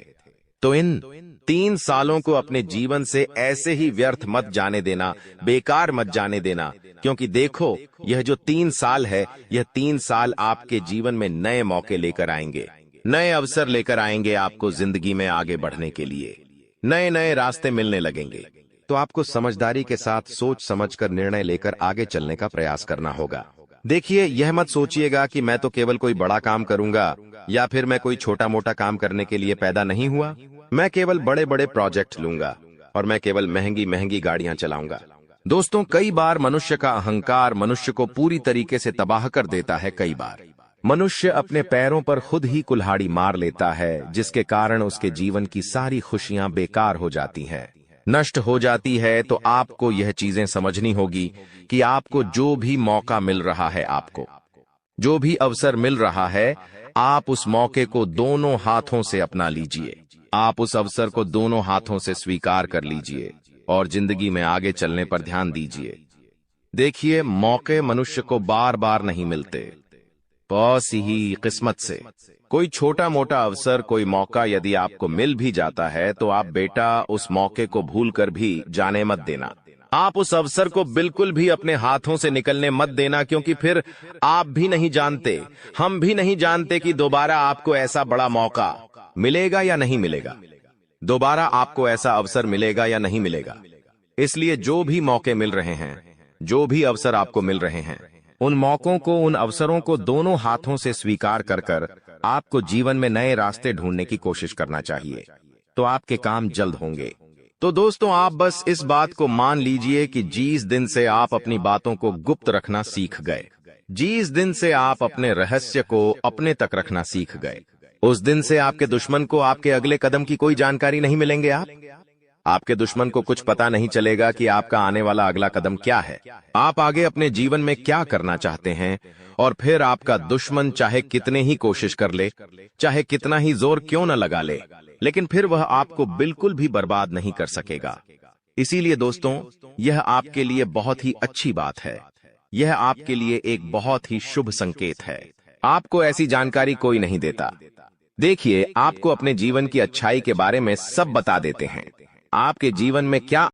Speaker 2: तो इन 3 सालों को अपने जीवन से ऐसे ही व्यर्थ मत जाने देना, बेकार मत जाने देना, क्योंकि देखो, यह जो 3 साल है, यह 3 साल आपके जीवन में नए मौके लेकर आएंगे, नए अवसर लेकर आएंगे। आपको जिंदगी में आगे बढ़ने के लिए नए नए रास्ते मिलने लगेंगे। तो आपको समझदारी के साथ सोच समझकर निर्णय लेकर आगे चलने का प्रयास करना होगा। देखिए, यह मत सोचिएगा कि मैं तो केवल कोई बड़ा काम करूंगा या फिर मैं कोई छोटा मोटा काम करने के लिए पैदा नहीं हुआ। मैं केवल बड़े बड़े प्रोजेक्ट लूंगा और मैं केवल महंगी महंगी गाड़ियां चलाऊंगा। दोस्तों, कई बार मनुष्य का अहंकार मनुष्य को पूरी तरीके से तबाह कर देता है। कई बार मनुष्य अपने पैरों पर खुद ही कुल्हाड़ी मार लेता है, जिसके कारण उसके जीवन की सारी खुशियां बेकार हो जाती हैं। नष्ट हो जाती है, तो आपको यह चीजें समझनी होगी कि आपको जो भी मौका मिल रहा है, आपको जो भी अवसर मिल रहा है, आप उस मौके को दोनों हाथों से अपना लीजिए। आप उस अवसर को दोनों हाथों से स्वीकार कर लीजिए और जिंदगी में आगे चलने पर ध्यान दीजिए। देखिए, मौके मनुष्य को बार बार नहीं मिलते, बस ही किस्मत से। कोई छोटा मोटा अवसर, कोई मौका यदि आपको मिल भी जाता है, तो आप बेटा उस मौके को भूलकर भी जाने मत देना। आप उस अवसर को बिल्कुल भी अपने हाथों से निकलने मत देना, क्योंकि फिर आप भी नहीं जानते, हम भी नहीं जानते कि दोबारा आपको ऐसा बड़ा मौका मिलेगा या नहीं मिलेगा, दोबारा आपको ऐसा अवसर मिलेगा या नहीं मिलेगा। इसलिए जो भी मौके मिल रहे हैं, जो भी अवसर आपको मिल रहे हैं, उन मौकों को, उन अवसरों को दोनों हाथों से स्वीकार कर कर आपको जीवन में नए रास्ते ढूंढने की कोशिश करना चाहिए, तो आपके काम जल्द होंगे। तो दोस्तों, आप बस इस बात को मान लीजिए कि जिस दिन से आप अपनी बातों को गुप्त रखना सीख गए, जिस दिन से आप अपने रहस्य को अपने तक रखना सीख गए, उस दिन से आपके दुश्मन को आपके अगले कदम की कोई जानकारी नहीं मिलेंगे। आपके दुश्मन को कुछ पता नहीं चलेगा कि आपका आने वाला अगला कदम क्या है, आप आगे अपने जीवन में क्या करना चाहते हैं। और फिर आपका दुश्मन चाहे कितने ही कोशिश कर ले, चाहे कितना ही जोर क्यों न लगा ले, लेकिन फिर वह आपको बिल्कुल भी बर्बाद नहीं कर सकेगा। इसीलिए दोस्तों, यह आपके लिए बहुत ही अच्छी बात है, यह आपके लिए एक बहुत ही शुभ संकेत है। आपको ऐसी जानकारी कोई नहीं देता। देखिए, आपको अपने जीवन की अच्छाई के बारे में सब बता देते हैं, आपके जीवन में क्या